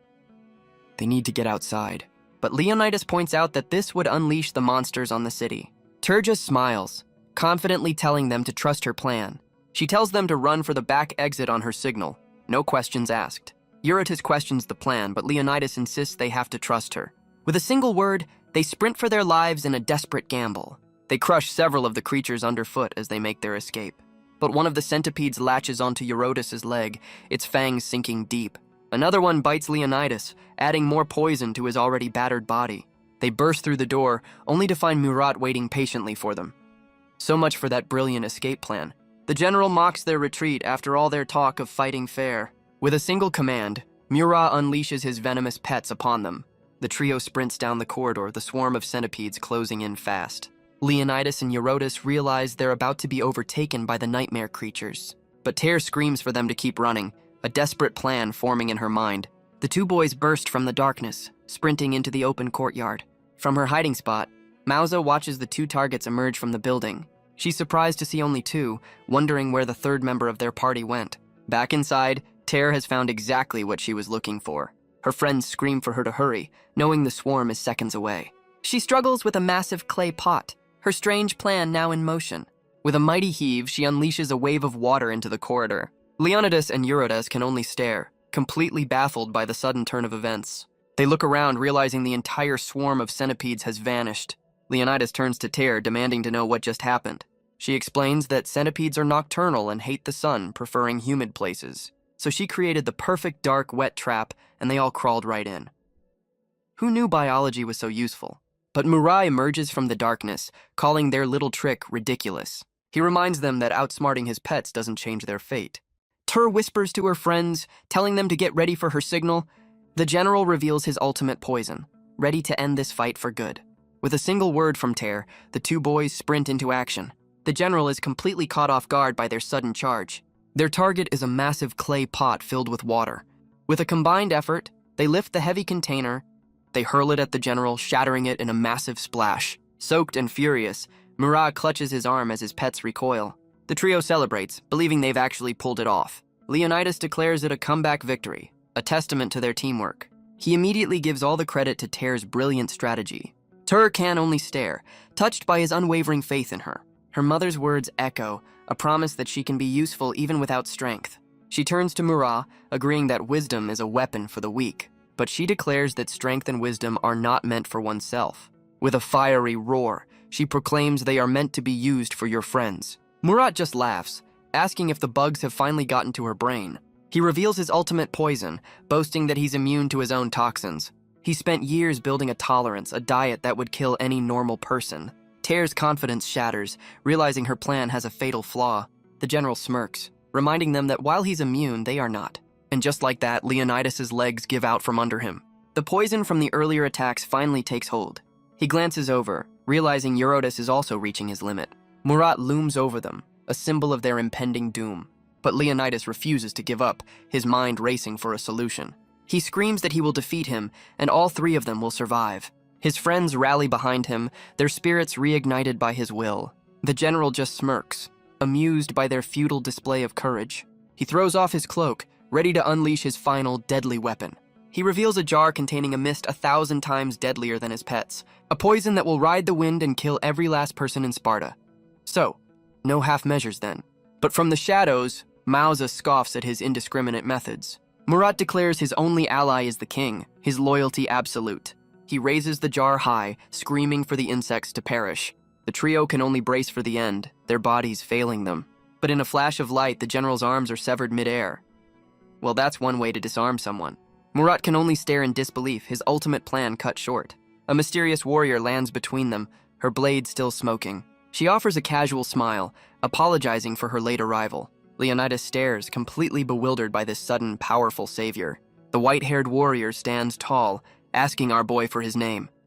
They need to get outside. But Leonidas points out that this would unleash the monsters on the city. Ter just smiles, confidently telling them to trust her plan. She tells them to run for the back exit on her signal. No questions asked. Eurotas questions the plan, but Leonidas insists they have to trust her. With a single word, they sprint for their lives in a desperate gamble. They crush several of the creatures underfoot as they make their escape. But one of the centipedes latches onto Eurotas' leg, its fangs sinking deep. Another one bites Leonidas, adding more poison to his already battered body. They burst through the door, only to find Murat waiting patiently for them. So much for that brilliant escape plan. The general mocks their retreat after all their talk of fighting fair. With a single command, Murat unleashes his venomous pets upon them. The trio sprints down the corridor, the swarm of centipedes closing in fast. Leonidas and Eurotas realize they're about to be overtaken by the nightmare creatures. But Tear screams for them to keep running, a desperate plan forming in her mind. The two boys burst from the darkness, sprinting into the open courtyard. From her hiding spot, Mauza watches the two targets emerge from the building. She's surprised to see only two, wondering where the third member of their party went. Back inside, Tear has found exactly what she was looking for. Her friends scream for her to hurry, knowing the swarm is seconds away. She struggles with a massive clay pot, her strange plan now in motion. With a mighty heave, she unleashes a wave of water into the corridor. Leonidas and Eurotas can only stare, completely baffled by the sudden turn of events. They look around, realizing the entire swarm of centipedes has vanished. Leonidas turns to Tear, demanding to know what just happened. She explains that centipedes are nocturnal and hate the sun, preferring humid places. So she created the perfect dark, wet trap, and they all crawled right in. Who knew biology was so useful? But Murai emerges from the darkness, calling their little trick ridiculous. He reminds them that outsmarting his pets doesn't change their fate. Tur whispers to her friends, telling them to get ready for her signal. The general reveals his ultimate poison, ready to end this fight for good. With a single word from Tear, the two boys sprint into action. The general is completely caught off guard by their sudden charge. Their target is a massive clay pot filled with water. With a combined effort, they lift the heavy container. They hurl it at the general, shattering it in a massive splash. Soaked and furious, Murat clutches his arm as his pets recoil. The trio celebrates, believing they've actually pulled it off. Leonidas declares it a comeback victory, a testament to their teamwork. He immediately gives all the credit to Tear's brilliant strategy. Tur can only stare, touched by his unwavering faith in her. Her mother's words echo, a promise that she can be useful even without strength. She turns to Murat, agreeing that wisdom is a weapon for the weak. But she declares that strength and wisdom are not meant for oneself. With a fiery roar, she proclaims they are meant to be used for your friends. Murat just laughs, asking if the bugs have finally gotten to her brain. He reveals his ultimate poison, boasting that he's immune to his own toxins. He spent years building a tolerance, a diet that would kill any normal person. Tear's confidence shatters, realizing her plan has a fatal flaw. The general smirks, reminding them that while he's immune, they are not. And just like that, Leonidas's legs give out from under him. The poison from the earlier attacks finally takes hold. He glances over, realizing Eurotas is also reaching his limit. Murat looms over them, a symbol of their impending doom. But Leonidas refuses to give up, his mind racing for a solution. He screams that he will defeat him, and all three of them will survive. His friends rally behind him, their spirits reignited by his will. The general just smirks, amused by their futile display of courage. He throws off his cloak, ready to unleash his final deadly weapon. He reveals a jar containing a mist 1,000 times deadlier than his pets, a poison that will ride the wind and kill every last person in Sparta. So, no half measures then. But from the shadows, Mauza scoffs at his indiscriminate methods. Murat declares his only ally is the king, his loyalty absolute. He raises the jar high, screaming for the insects to perish. The trio can only brace for the end, their bodies failing them. But in a flash of light, the general's arms are severed midair. Well, that's one way to disarm someone. Murat can only stare in disbelief, his ultimate plan cut short. A mysterious warrior lands between them, her blade still smoking. She offers a casual smile, apologizing for her late arrival. Leonidas stares, completely bewildered by this sudden, powerful savior. The white-haired warrior stands tall, asking our boy for his name.